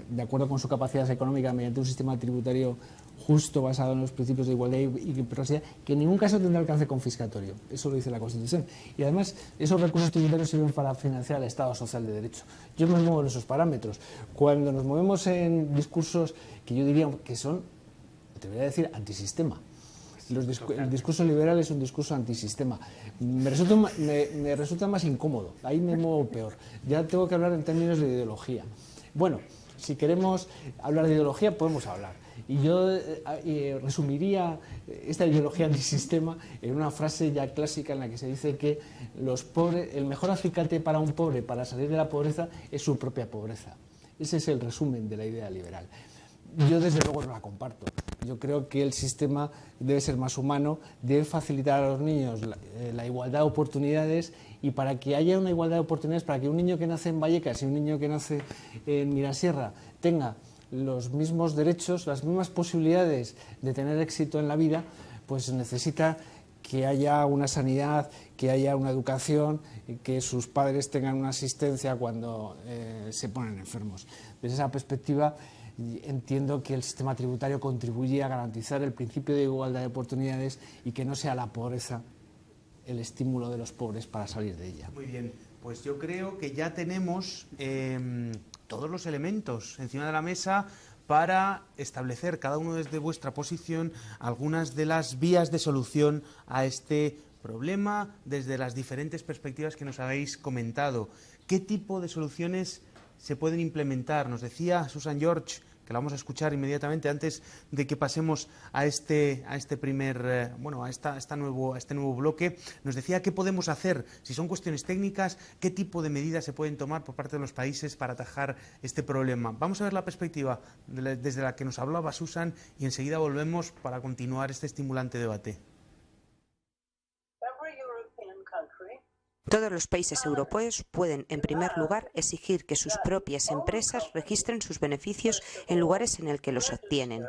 de acuerdo con su capacidad económica mediante un sistema tributario justo basado en los principios de igualdad y progresividad, que en ningún caso tendrá alcance confiscatorio. Eso lo dice la Constitución. Y además, esos recursos tributarios sirven para financiar el Estado social de derecho. Yo me muevo en esos parámetros. Cuando nos movemos en discursos que yo diría que son, te voy a decir, antisistema. El discurso liberal es un discurso antisistema. Me resulta más incómodo. Ahí me muevo peor. Ya tengo que hablar en términos de ideología. Bueno, si queremos hablar de ideología, podemos hablar. Y yo resumiría esta ideología antisistema en una frase ya clásica en la que se dice que los pobres, el mejor acicate para un pobre para salir de la pobreza es su propia pobreza. Ese es el resumen de la idea liberal. Yo desde luego no la comparto. Yo creo que el sistema debe ser más humano, debe facilitar a los niños la igualdad de oportunidades, y para que haya una igualdad de oportunidades, para que un niño que nace en Vallecas y un niño que nace en Mirasierra tenga los mismos derechos, las mismas posibilidades de tener éxito en la vida, pues necesita que haya una sanidad, que haya una educación, que sus padres tengan una asistencia cuando se ponen enfermos. Desde esa perspectiva, entiendo que el sistema tributario contribuye a garantizar el principio de igualdad de oportunidades y que no sea la pobreza el estímulo de los pobres para salir de ella. Muy bien, pues yo creo que ya tenemos todos los elementos encima de la mesa para establecer, cada uno desde vuestra posición, algunas de las vías de solución a este problema desde las diferentes perspectivas que nos habéis comentado. ¿Qué tipo de soluciones se pueden implementar? Nos decía Susan George, que la vamos a escuchar inmediatamente antes de que pasemos a este nuevo bloque. Nos decía qué podemos hacer, si son cuestiones técnicas, qué tipo de medidas se pueden tomar por parte de los países para atajar este problema. Vamos a ver la perspectiva desde la que nos hablaba Susan y enseguida volvemos para continuar este estimulante debate. Todos los países europeos pueden, en primer lugar, exigir que sus propias empresas registren sus beneficios en lugares en el que los obtienen.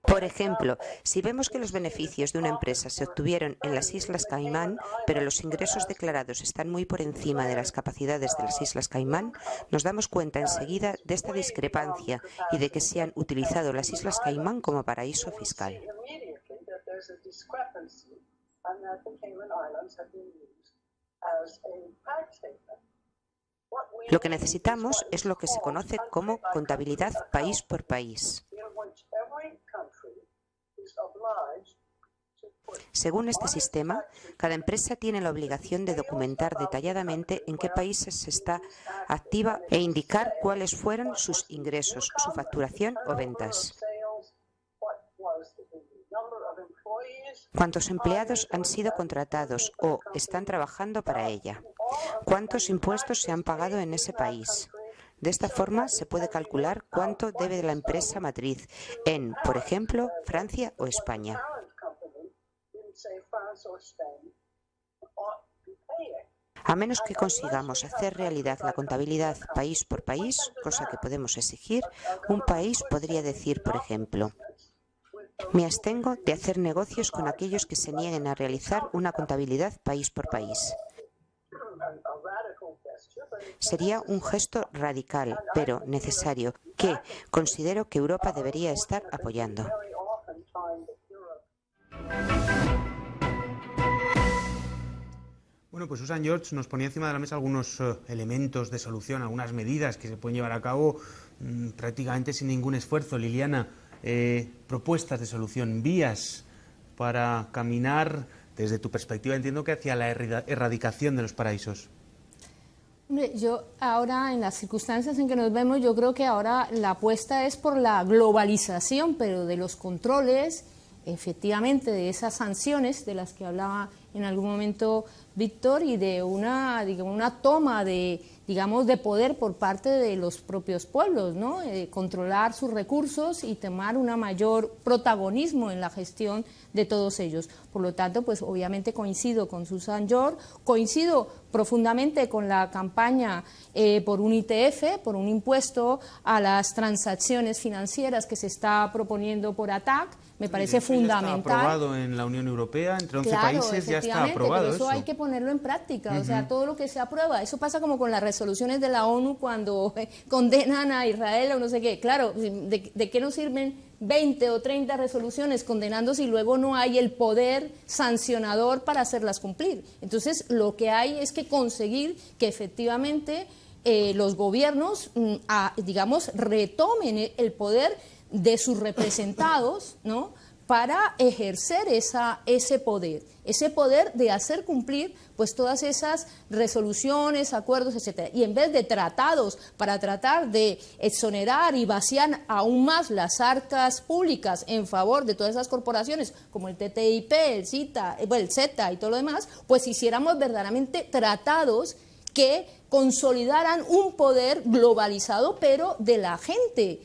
Por ejemplo, si vemos que los beneficios de una empresa se obtuvieron en las Islas Caimán, pero los ingresos declarados están muy por encima de las capacidades de las Islas Caimán, nos damos cuenta enseguida de esta discrepancia y de que se han utilizado las Islas Caimán como paraíso fiscal. Lo que necesitamos es lo que se conoce como contabilidad país por país. Según este sistema, cada empresa tiene la obligación de documentar detalladamente en qué países está activa e indicar cuáles fueron sus ingresos, su facturación o ventas. ¿Cuántos empleados han sido contratados o están trabajando para ella? ¿Cuántos impuestos se han pagado en ese país? De esta forma se puede calcular cuánto debe la empresa matriz en, por ejemplo, Francia o España. A menos que consigamos hacer realidad la contabilidad país por país, cosa que podemos exigir, un país podría decir, por ejemplo, me abstengo de hacer negocios con aquellos que se nieguen a realizar una contabilidad país por país. Sería un gesto radical, pero necesario, que considero que Europa debería estar apoyando. Bueno, pues Susan George nos ponía encima de la mesa algunos elementos de solución, algunas medidas que se pueden llevar a cabo prácticamente sin ningún esfuerzo. Liliana, propuestas de solución, vías para caminar, desde tu perspectiva, entiendo que hacia la erradicación de los paraísos. Yo ahora, en las circunstancias en que nos vemos, yo creo que ahora la apuesta es por la globalización, pero de los controles, efectivamente, de esas sanciones de las que hablaba en algún momento Víctor, y de una toma de, digamos, de poder por parte de los propios pueblos, ¿no? Controlar sus recursos y tomar un mayor protagonismo en la gestión de todos ellos. Por lo tanto, pues obviamente coincido con Susan George, coincido profundamente con la campaña por un ITF, por un impuesto a las transacciones financieras que se está proponiendo por ATAC. Me parece fundamental. Está aprobado en la Unión Europea, entre 11 países ya está aprobado. Pero eso hay que ponerlo en práctica, o sea, todo lo que se aprueba. Eso pasa como con las resoluciones de la ONU cuando condenan a Israel o no sé qué. Claro, ¿de qué nos sirven 20 o 30 resoluciones condenando si luego no hay el poder sancionador para hacerlas cumplir? Entonces, lo que hay es que conseguir que efectivamente los gobiernos, digamos, retomen el poder de sus representados, ¿no?, para ejercer ese poder de hacer cumplir pues todas esas resoluciones, acuerdos, etcétera. Y en vez de tratados para tratar de exonerar y vaciar aún más las arcas públicas en favor de todas esas corporaciones, como el TTIP, el CETA y todo lo demás, pues hiciéramos verdaderamente tratados que consolidaran un poder globalizado, pero de la gente,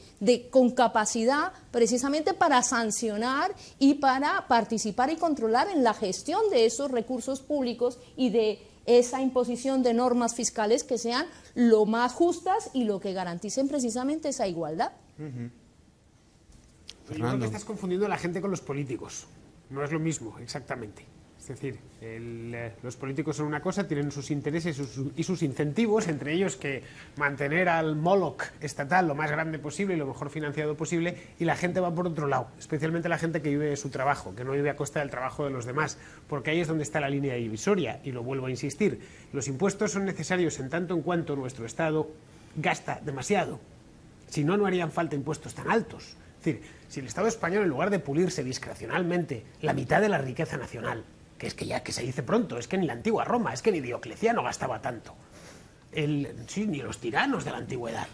con capacidad precisamente para sancionar y para participar y controlar en la gestión de esos recursos públicos y de esa imposición de normas fiscales que sean lo más justas y lo que garanticen precisamente esa igualdad. Yo creo que estás confundiendo a la gente con los políticos. No es lo mismo, exactamente. Es decir, los políticos son una cosa, tienen sus intereses y sus incentivos, entre ellos que mantener al Moloch estatal lo más grande posible y lo mejor financiado posible, y la gente va por otro lado, especialmente la gente que vive de su trabajo, que no vive a costa del trabajo de los demás, porque ahí es donde está la línea divisoria, y lo vuelvo a insistir, los impuestos son necesarios en tanto en cuanto nuestro Estado gasta demasiado, si no, no harían falta impuestos tan altos. Es decir, si el Estado español, en lugar de pulirse discrecionalmente la mitad de la riqueza nacional, que es que ya que se dice pronto, es que ni la antigua Roma, es que ni Diocleciano gastaba tanto. Ni los tiranos de la antigüedad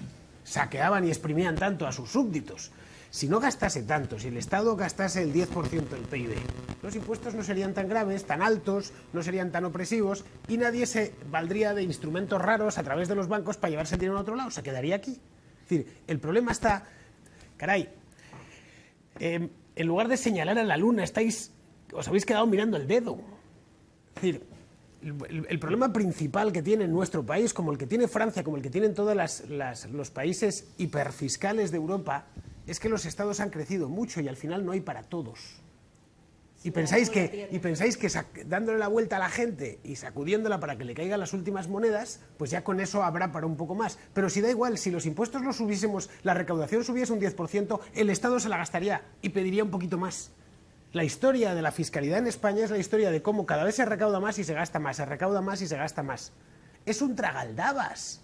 saqueaban y exprimían tanto a sus súbditos. Si no gastase tanto, si el Estado gastase el 10% del PIB, los impuestos no serían tan graves, tan altos, no serían tan opresivos y nadie se valdría de instrumentos raros a través de los bancos para llevarse el dinero a otro lado, se quedaría aquí. Es decir, el problema está, caray, en lugar de señalar a la luna, os habéis quedado mirando el dedo. Es decir, el problema principal que tiene nuestro país, como el que tiene Francia, como el que tienen todos los países hiperfiscales de Europa, es que los estados han crecido mucho y al final no hay para todos. Y pensáis que dándole la vuelta a la gente y sacudiéndola para que le caigan las últimas monedas, pues ya con eso habrá para un poco más. Pero si da igual, si los impuestos los subiésemos, la recaudación subiese un 10%, el Estado se la gastaría y pediría un poquito más. La historia de la fiscalidad en España es la historia de cómo cada vez se recauda más y se gasta más, se recauda más y se gasta más. Es un tragaldabas.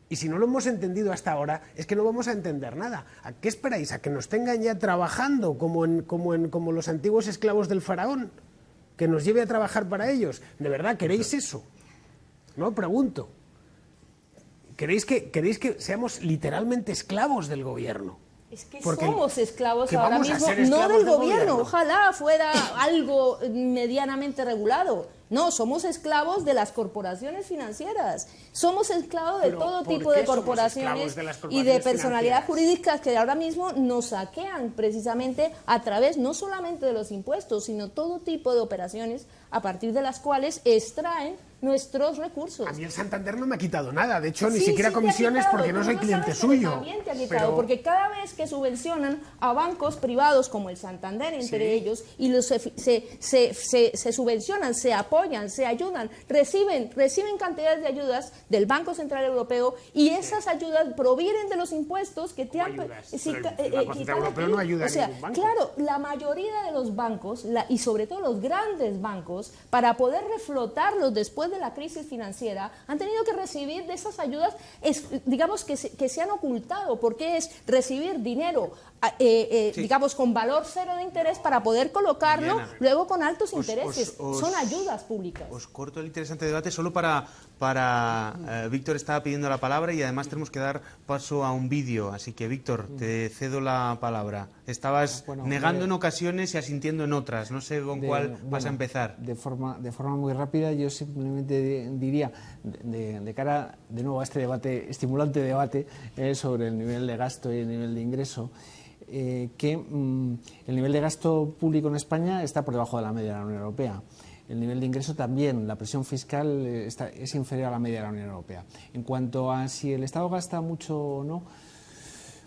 Y si no lo hemos entendido hasta ahora, es que no vamos a entender nada. ¿A qué esperáis? ¿A que nos tengan ya trabajando como los antiguos esclavos del faraón? ¿Que nos lleve a trabajar para ellos? ¿De verdad queréis eso? No, pregunto. ¿Queréis que seamos literalmente esclavos del gobierno? Es que somos esclavos ahora mismo, no del gobierno. Ojalá fuera algo medianamente regulado. No, somos esclavos de las corporaciones financieras. Somos esclavos de Pero, todo ¿por tipo qué de somos corporaciones esclavos de las y de corporaciones personalidades financieras? jurídicas que ahora mismo nos saquean precisamente a través no solamente de los impuestos, sino todo tipo de operaciones a partir de las cuales extraen nuestros recursos. A mí el Santander no me ha quitado nada, de hecho ni Sí, siquiera sí te ha comisiones quitado, porque tú no soy lo cliente sabes, pero suyo. también te ha quitado, Pero- porque cada vez que subvencionan a bancos privados como el Santander, entre ellos, y los se subvencionan, se apoyan, se ayudan, reciben cantidades de ayudas del Banco Central Europeo y esas ayudas provienen de los impuestos que te han... ayudas? sí, Pero el Banco Central Europeo no ayuda a ningún banco. Claro, la mayoría de los bancos, y sobre todo los grandes bancos, para poder reflotarlos después de la crisis financiera, han tenido que recibir de esas ayudas, digamos, que se han ocultado, porque es recibir dinero, digamos, con valor cero de interés para poder colocarlo Diana, luego con altos intereses. Son ayudas públicas. Os corto el interesante debate solo para Víctor estaba pidiendo la palabra y además tenemos que dar paso a un vídeo, así que Víctor, te cedo la palabra. Estabas negando en ocasiones y asintiendo en otras, no sé con cuál vas a empezar. De forma muy rápida, yo simplemente diría, de cara de nuevo a este debate, estimulante debate sobre el nivel de gasto y el nivel de ingreso, que el nivel de gasto público en España está por debajo de la media de la Unión Europea. El nivel de ingreso también, la presión fiscal es inferior a la media de la Unión Europea. En cuanto a si el Estado gasta mucho o no,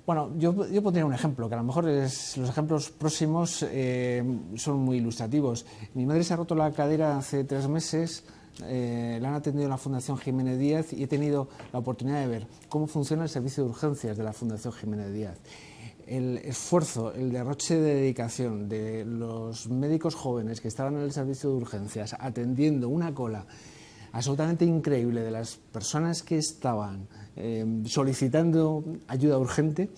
bueno, yo pondría un ejemplo, que a lo mejor los ejemplos próximos son muy ilustrativos. Mi madre se ha roto la cadera hace 3 meses, la han atendido en la Fundación Jiménez Díaz y he tenido la oportunidad de ver cómo funciona el servicio de urgencias de la Fundación Jiménez Díaz. El esfuerzo, el derroche de dedicación de los médicos jóvenes que estaban en el servicio de urgencias atendiendo una cola absolutamente increíble de las personas que estaban solicitando ayuda urgente,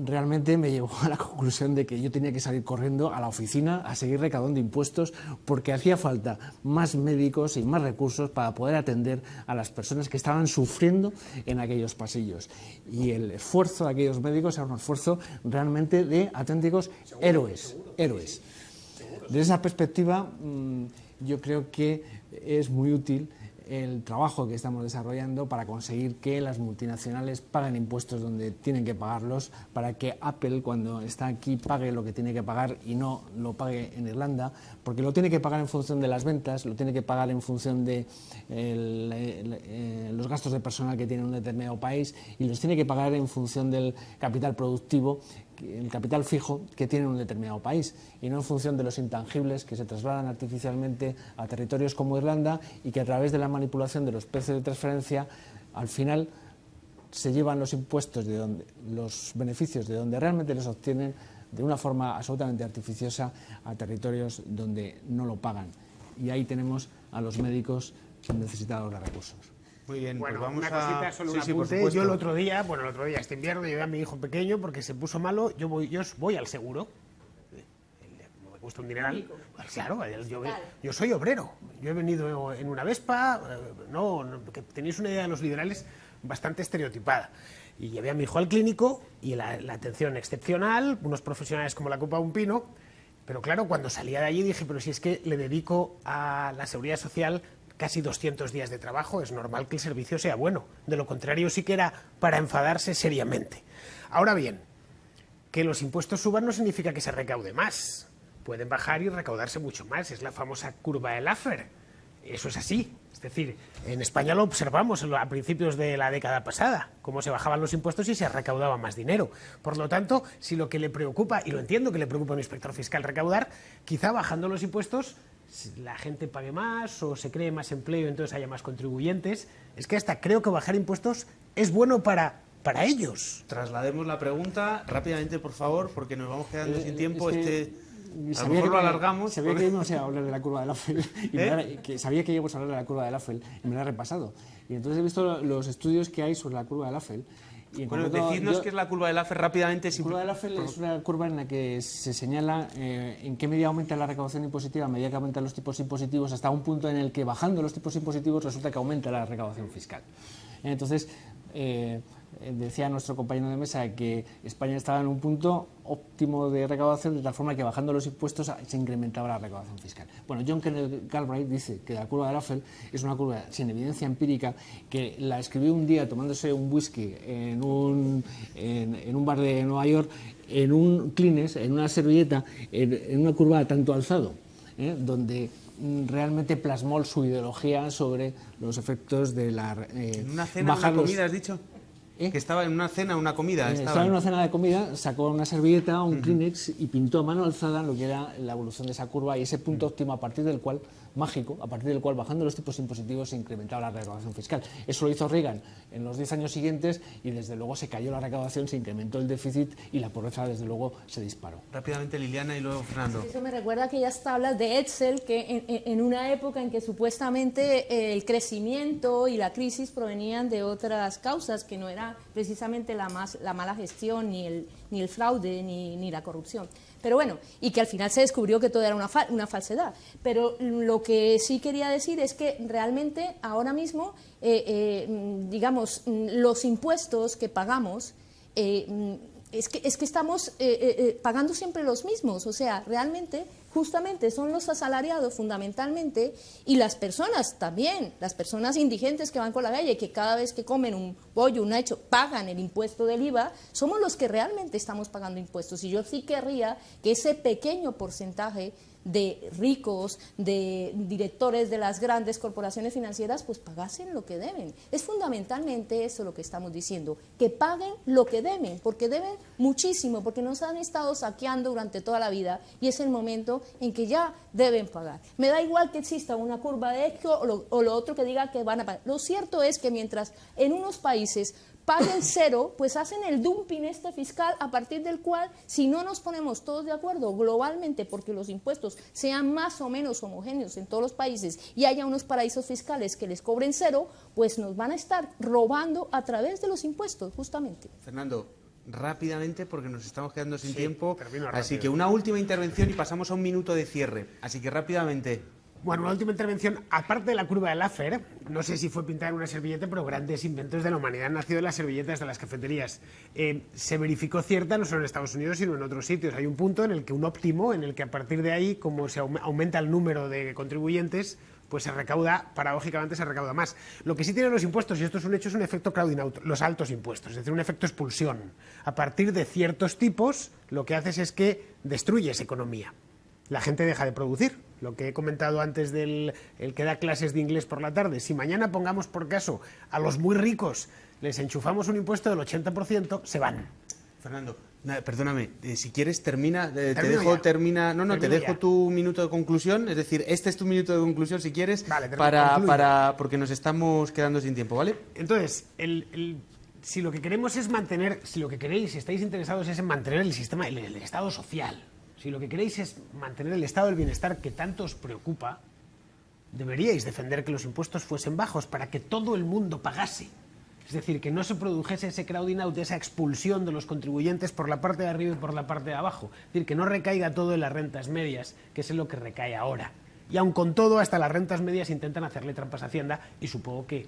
realmente me llevó a la conclusión de que yo tenía que salir corriendo a la oficina a seguir recaudando impuestos porque hacía falta más médicos y más recursos para poder atender a las personas que estaban sufriendo en aquellos pasillos. Y el esfuerzo de aquellos médicos era un esfuerzo realmente de auténticos héroes. Desde esa perspectiva, yo creo que es muy útil el trabajo que estamos desarrollando para conseguir que las multinacionales paguen impuestos donde tienen que pagarlos, para que Apple, cuando está aquí, pague lo que tiene que pagar y no lo pague en Irlanda, porque lo tiene que pagar en función de las ventas, lo tiene que pagar en función de los gastos de personal que tiene un determinado país y los tiene que pagar en función del capital productivo, el capital fijo que tiene un determinado país y no en función de los intangibles que se trasladan artificialmente a territorios como Irlanda y que a través de la manipulación de los precios de transferencia al final se llevan los impuestos los beneficios de donde realmente los obtienen de una forma absolutamente artificiosa a territorios donde no lo pagan. Y ahí tenemos a los médicos necesitados de recursos. Muy bien, Bueno, pues vamos una cosita, solo un Sí, por apunte. supuesto. Yo el otro día, este invierno, llevé a mi hijo pequeño porque se puso malo, yo voy al seguro, me cuesta un dineral, pues claro, yo soy obrero, yo he venido en una Vespa, que tenéis una idea de los liberales bastante estereotipada. Y llevé a mi hijo al clínico y la atención excepcional, unos profesionales como la copa de un pino, pero claro, cuando salía de allí dije, pero si es que le dedico a la seguridad social casi 200 días de trabajo, es normal que el servicio sea bueno. De lo contrario, sí que era para enfadarse seriamente. Ahora bien, que los impuestos suban no significa que se recaude más. Pueden bajar y recaudarse mucho más. Es la famosa curva de Laffer. Eso es así. Es decir, en España lo observamos a principios de la década pasada, cómo se bajaban los impuestos y se recaudaba más dinero. Por lo tanto, si lo que le preocupa, y lo entiendo que le preocupa a un inspector fiscal recaudar, quizá bajando los impuestos la gente pague más o se cree más empleo y entonces haya más contribuyentes. Es que hasta creo que bajar impuestos es bueno para ellos. Traslademos la pregunta rápidamente, por favor, porque nos vamos quedando sin tiempo. A lo Sabía mejor que lo alargamos. Sabía que íbamos a hablar de la curva de Laffer sabía que íbamos a hablar de la curva de Laffer y me la he repasado. Y entonces he visto los estudios que hay sobre la curva de Laffer. Bueno, decidnos qué es la curva de Laffer rápidamente. La curva de Laffer es una curva en la que se señala en qué medida aumenta la recaudación impositiva a medida que aumentan los tipos impositivos, hasta un punto en el que bajando los tipos impositivos resulta que aumenta la recaudación fiscal. Entonces, decía nuestro compañero de mesa que España estaba en un punto óptimo de recaudación, de tal forma que bajando los impuestos se incrementaba la recaudación fiscal. Bueno, John Kenneth Galbraith dice que la curva de Laffer es una curva sin evidencia empírica, que la escribió un día tomándose un whisky en un bar de Nueva York, en un Kleenex, en una servilleta, en una curva tanto alzado, donde realmente plasmó su ideología sobre los efectos de la... ¿En una cena, una comida, has dicho? Que estaba en una cena, una comida. Estaba en una cena de comida, sacó una servilleta, un Kleenex y pintó a mano alzada lo que era la evolución de esa curva y ese punto óptimo a partir del cual, mágico, a partir del cual bajando los tipos impositivos se incrementaba la recaudación fiscal. Eso lo hizo Reagan en los 10 años siguientes y desde luego se cayó la recaudación, se incrementó el déficit y la pobreza desde luego se disparó. Rápidamente Liliana y luego Fernando. Eso me recuerda a aquellas tablas de Excel que en una época en que supuestamente el crecimiento y la crisis provenían de otras causas que no era precisamente la mala gestión, ni el fraude, ni la corrupción. Pero bueno, y que al final se descubrió que todo era una falsedad. Pero lo que sí quería decir es que realmente ahora mismo, digamos, los impuestos que pagamos, es que estamos pagando siempre los mismos. O sea, realmente, justamente son los asalariados fundamentalmente y las personas también, las personas indigentes que van con la calle, que cada vez que comen un pollo, un nacho, pagan el impuesto del IVA, somos los que realmente estamos pagando impuestos. Y yo sí querría que ese pequeño porcentaje de ricos, de directores de las grandes corporaciones financieras, pues pagasen lo que deben. Es fundamentalmente eso lo que estamos diciendo, que paguen lo que deben, porque deben muchísimo, porque nos han estado saqueando durante toda la vida y es el momento en que ya deben pagar. Me da igual que exista una curva de Excel o lo otro que diga que van a pagar. Lo cierto es que mientras en unos países paguen cero, pues hacen el dumping fiscal a partir del cual, si no nos ponemos todos de acuerdo globalmente porque los impuestos sean más o menos homogéneos en todos los países y haya unos paraísos fiscales que les cobren cero, pues nos van a estar robando a través de los impuestos, justamente. Fernando, rápidamente porque nos estamos quedando sin tiempo, termino así rápido. que una última intervención y pasamos a un minuto de cierre, así que rápidamente. Bueno, una última intervención. Aparte de la curva de Laffer, no sé si fue pintada en una servilleta, pero grandes inventos de la humanidad han nacido de las servilletas de las cafeterías. Se verificó cierta no solo en Estados Unidos, sino en otros sitios. Hay un punto en el que un óptimo, en el que a partir de ahí, como se aumenta el número de contribuyentes, pues se recauda, paradójicamente se recauda más. Lo que sí tienen los impuestos, y esto es un hecho, es un efecto crowding out, los altos impuestos, es decir, un efecto expulsión. A partir de ciertos tipos, lo que haces es que destruyes economía. La gente deja de producir. Lo que he comentado antes del el que da clases de inglés por la tarde. Si mañana pongamos por caso a los muy ricos, les enchufamos un impuesto del 80%, se van. Fernando, perdóname, si quieres termina, te Termino dejo, ya. termina, no, te Termino dejo ya. tu minuto de conclusión, es decir, este es tu minuto de conclusión si quieres, Vale, concluyo. porque nos estamos quedando sin tiempo, ¿vale? Entonces, si lo que queremos es mantener, si lo que queréis, si estáis interesados es en mantener el sistema, el Estado social, si lo que queréis es mantener el estado del bienestar que tanto os preocupa, deberíais defender que los impuestos fuesen bajos para que todo el mundo pagase. Es decir, que no se produjese ese crowding out, esa expulsión de los contribuyentes por la parte de arriba y por la parte de abajo. Es decir, que no recaiga todo en las rentas medias, que es en lo que recae ahora. Y aun con todo, hasta las rentas medias intentan hacerle trampas a Hacienda y supongo que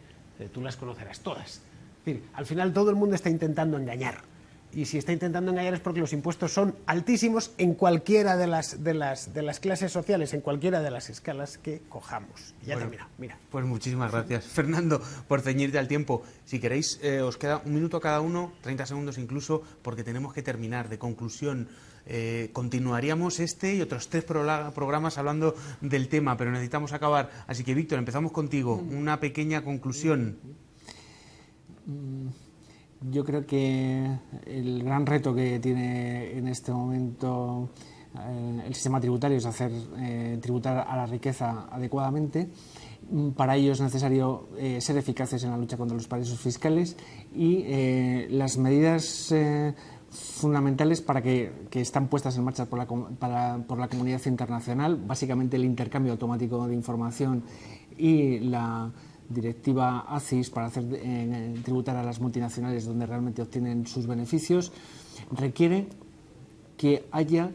tú las conocerás todas. Es decir, al final todo el mundo está intentando engañar. Y si está intentando engañar es porque los impuestos son altísimos en cualquiera de las clases sociales, en cualquiera de las escalas que cojamos. Y ya termina, mira. Pues muchísimas gracias, Fernando, por ceñirte al tiempo. Si queréis, os queda un minuto cada uno, 30 segundos incluso, porque tenemos que terminar. De conclusión, continuaríamos este y otros 3 programas hablando del tema, pero necesitamos acabar. Así que, Víctor, empezamos contigo. Una pequeña conclusión. Yo creo que el gran reto que tiene en este momento el sistema tributario es hacer tributar a la riqueza adecuadamente. Para ello es necesario ser eficaces en la lucha contra los paraísos fiscales y las medidas fundamentales que están puestas en marcha por la comunidad internacional, básicamente el intercambio automático de información y la directiva ACIS para hacer tributar a las multinacionales donde realmente obtienen sus beneficios, requiere que haya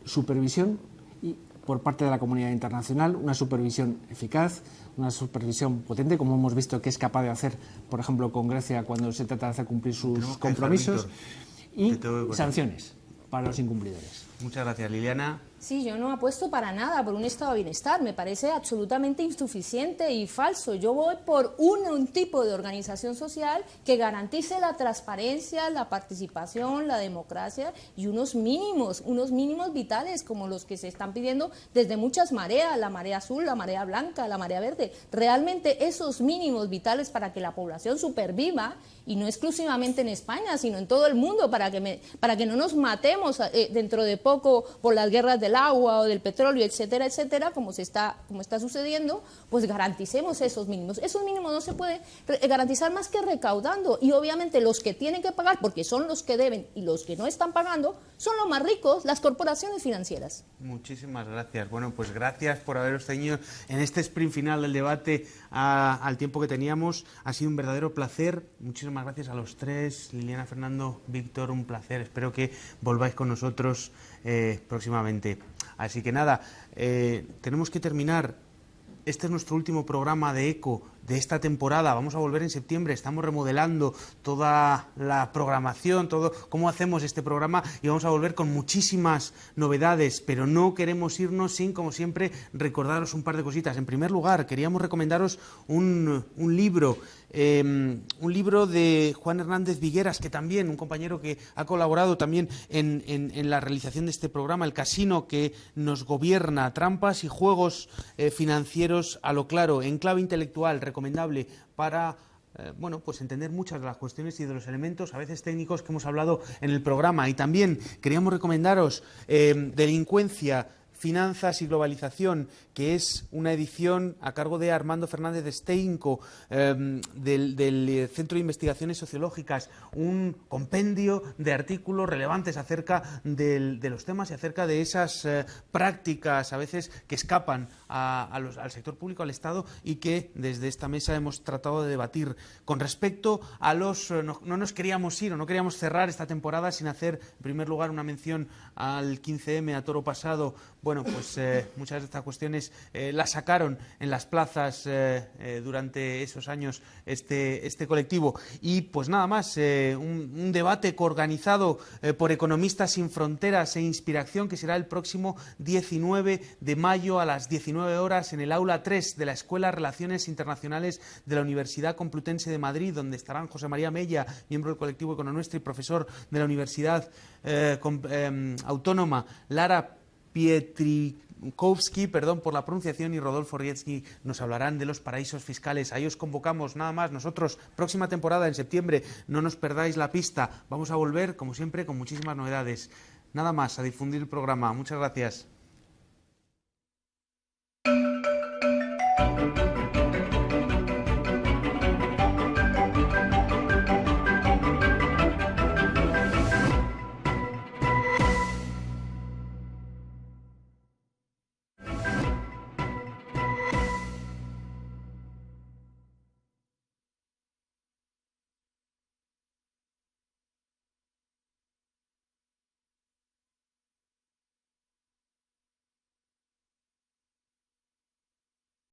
supervisión por parte de la comunidad internacional, una supervisión eficaz, una supervisión potente, como hemos visto que es capaz de hacer, por ejemplo, con Grecia cuando se trata de hacer cumplir sus compromisos, y sanciones para los incumplidores. Muchas gracias, Liliana. Sí, yo no apuesto para nada por un estado de bienestar, me parece absolutamente insuficiente y falso. Yo voy por un tipo de organización social que garantice la transparencia, la participación, la democracia y unos mínimos vitales como los que se están pidiendo desde muchas mareas, la marea azul, la marea blanca, la marea verde. Realmente esos mínimos vitales para que la población superviva, y no exclusivamente en España, sino en todo el mundo, para que no nos matemos dentro de poco por las guerras del agua o del petróleo, etcétera, etcétera, como está sucediendo, pues garanticemos esos mínimos. Esos mínimos no se puede garantizar más que recaudando, y obviamente los que tienen que pagar, porque son los que deben, y los que no están pagando son los más ricos, las corporaciones financieras. Muchísimas gracias. Bueno, pues gracias por haberos ceñido en este sprint final del debate al tiempo que teníamos. Ha sido un verdadero placer. Muchísimas gracias a los tres. Liliana, Fernando, Víctor, un placer. Espero que volváis con nosotros próximamente. Así que nada, tenemos que terminar. Este es nuestro último programa de ECO de esta temporada. Vamos a volver en septiembre. Estamos remodelando toda la programación, todo cómo hacemos este programa, y vamos a volver con muchísimas novedades, pero no queremos irnos sin, como siempre, recordaros un par de cositas. En primer lugar, queríamos recomendaros un libro de Juan Hernández Vigueras, que también, un compañero que ha colaborado también en la realización de este programa, El casino que nos gobierna, trampas y juegos financieros a lo claro, en clave intelectual, recomendable para pues entender muchas de las cuestiones y de los elementos, a veces técnicos, que hemos hablado en el programa. Y también queríamos recomendaros Delincuencia, Finanzas y Globalización, que es una edición a cargo de Armando Fernández de Steinco, del Centro de Investigaciones Sociológicas, un compendio de artículos relevantes acerca de los temas y acerca de esas prácticas a veces que escapan al sector público, al Estado, y que desde esta mesa hemos tratado de debatir. Con respecto a no nos queríamos ir o no queríamos cerrar esta temporada sin hacer, en primer lugar, una mención al 15M, a toro pasado. Bueno, pues muchas de estas cuestiones las sacaron en las plazas durante esos años este colectivo. Y pues nada más, un debate coorganizado por Economistas sin Fronteras e Inspiración, que será el próximo 19 de mayo a las 19 horas en el aula 3 de la Escuela de Relaciones Internacionales de la Universidad Complutense de Madrid, donde estarán José María Mella, miembro del colectivo Econonuestra y profesor de la Universidad Autónoma, Lara Pietrikowski, perdón por la pronunciación, y Rodolfo Rietsky nos hablarán de los paraísos fiscales. Ahí os convocamos, nada más. Nosotros, próxima temporada en septiembre, no nos perdáis la pista. Vamos a volver, como siempre, con muchísimas novedades. Nada más, a difundir el programa. Muchas gracias.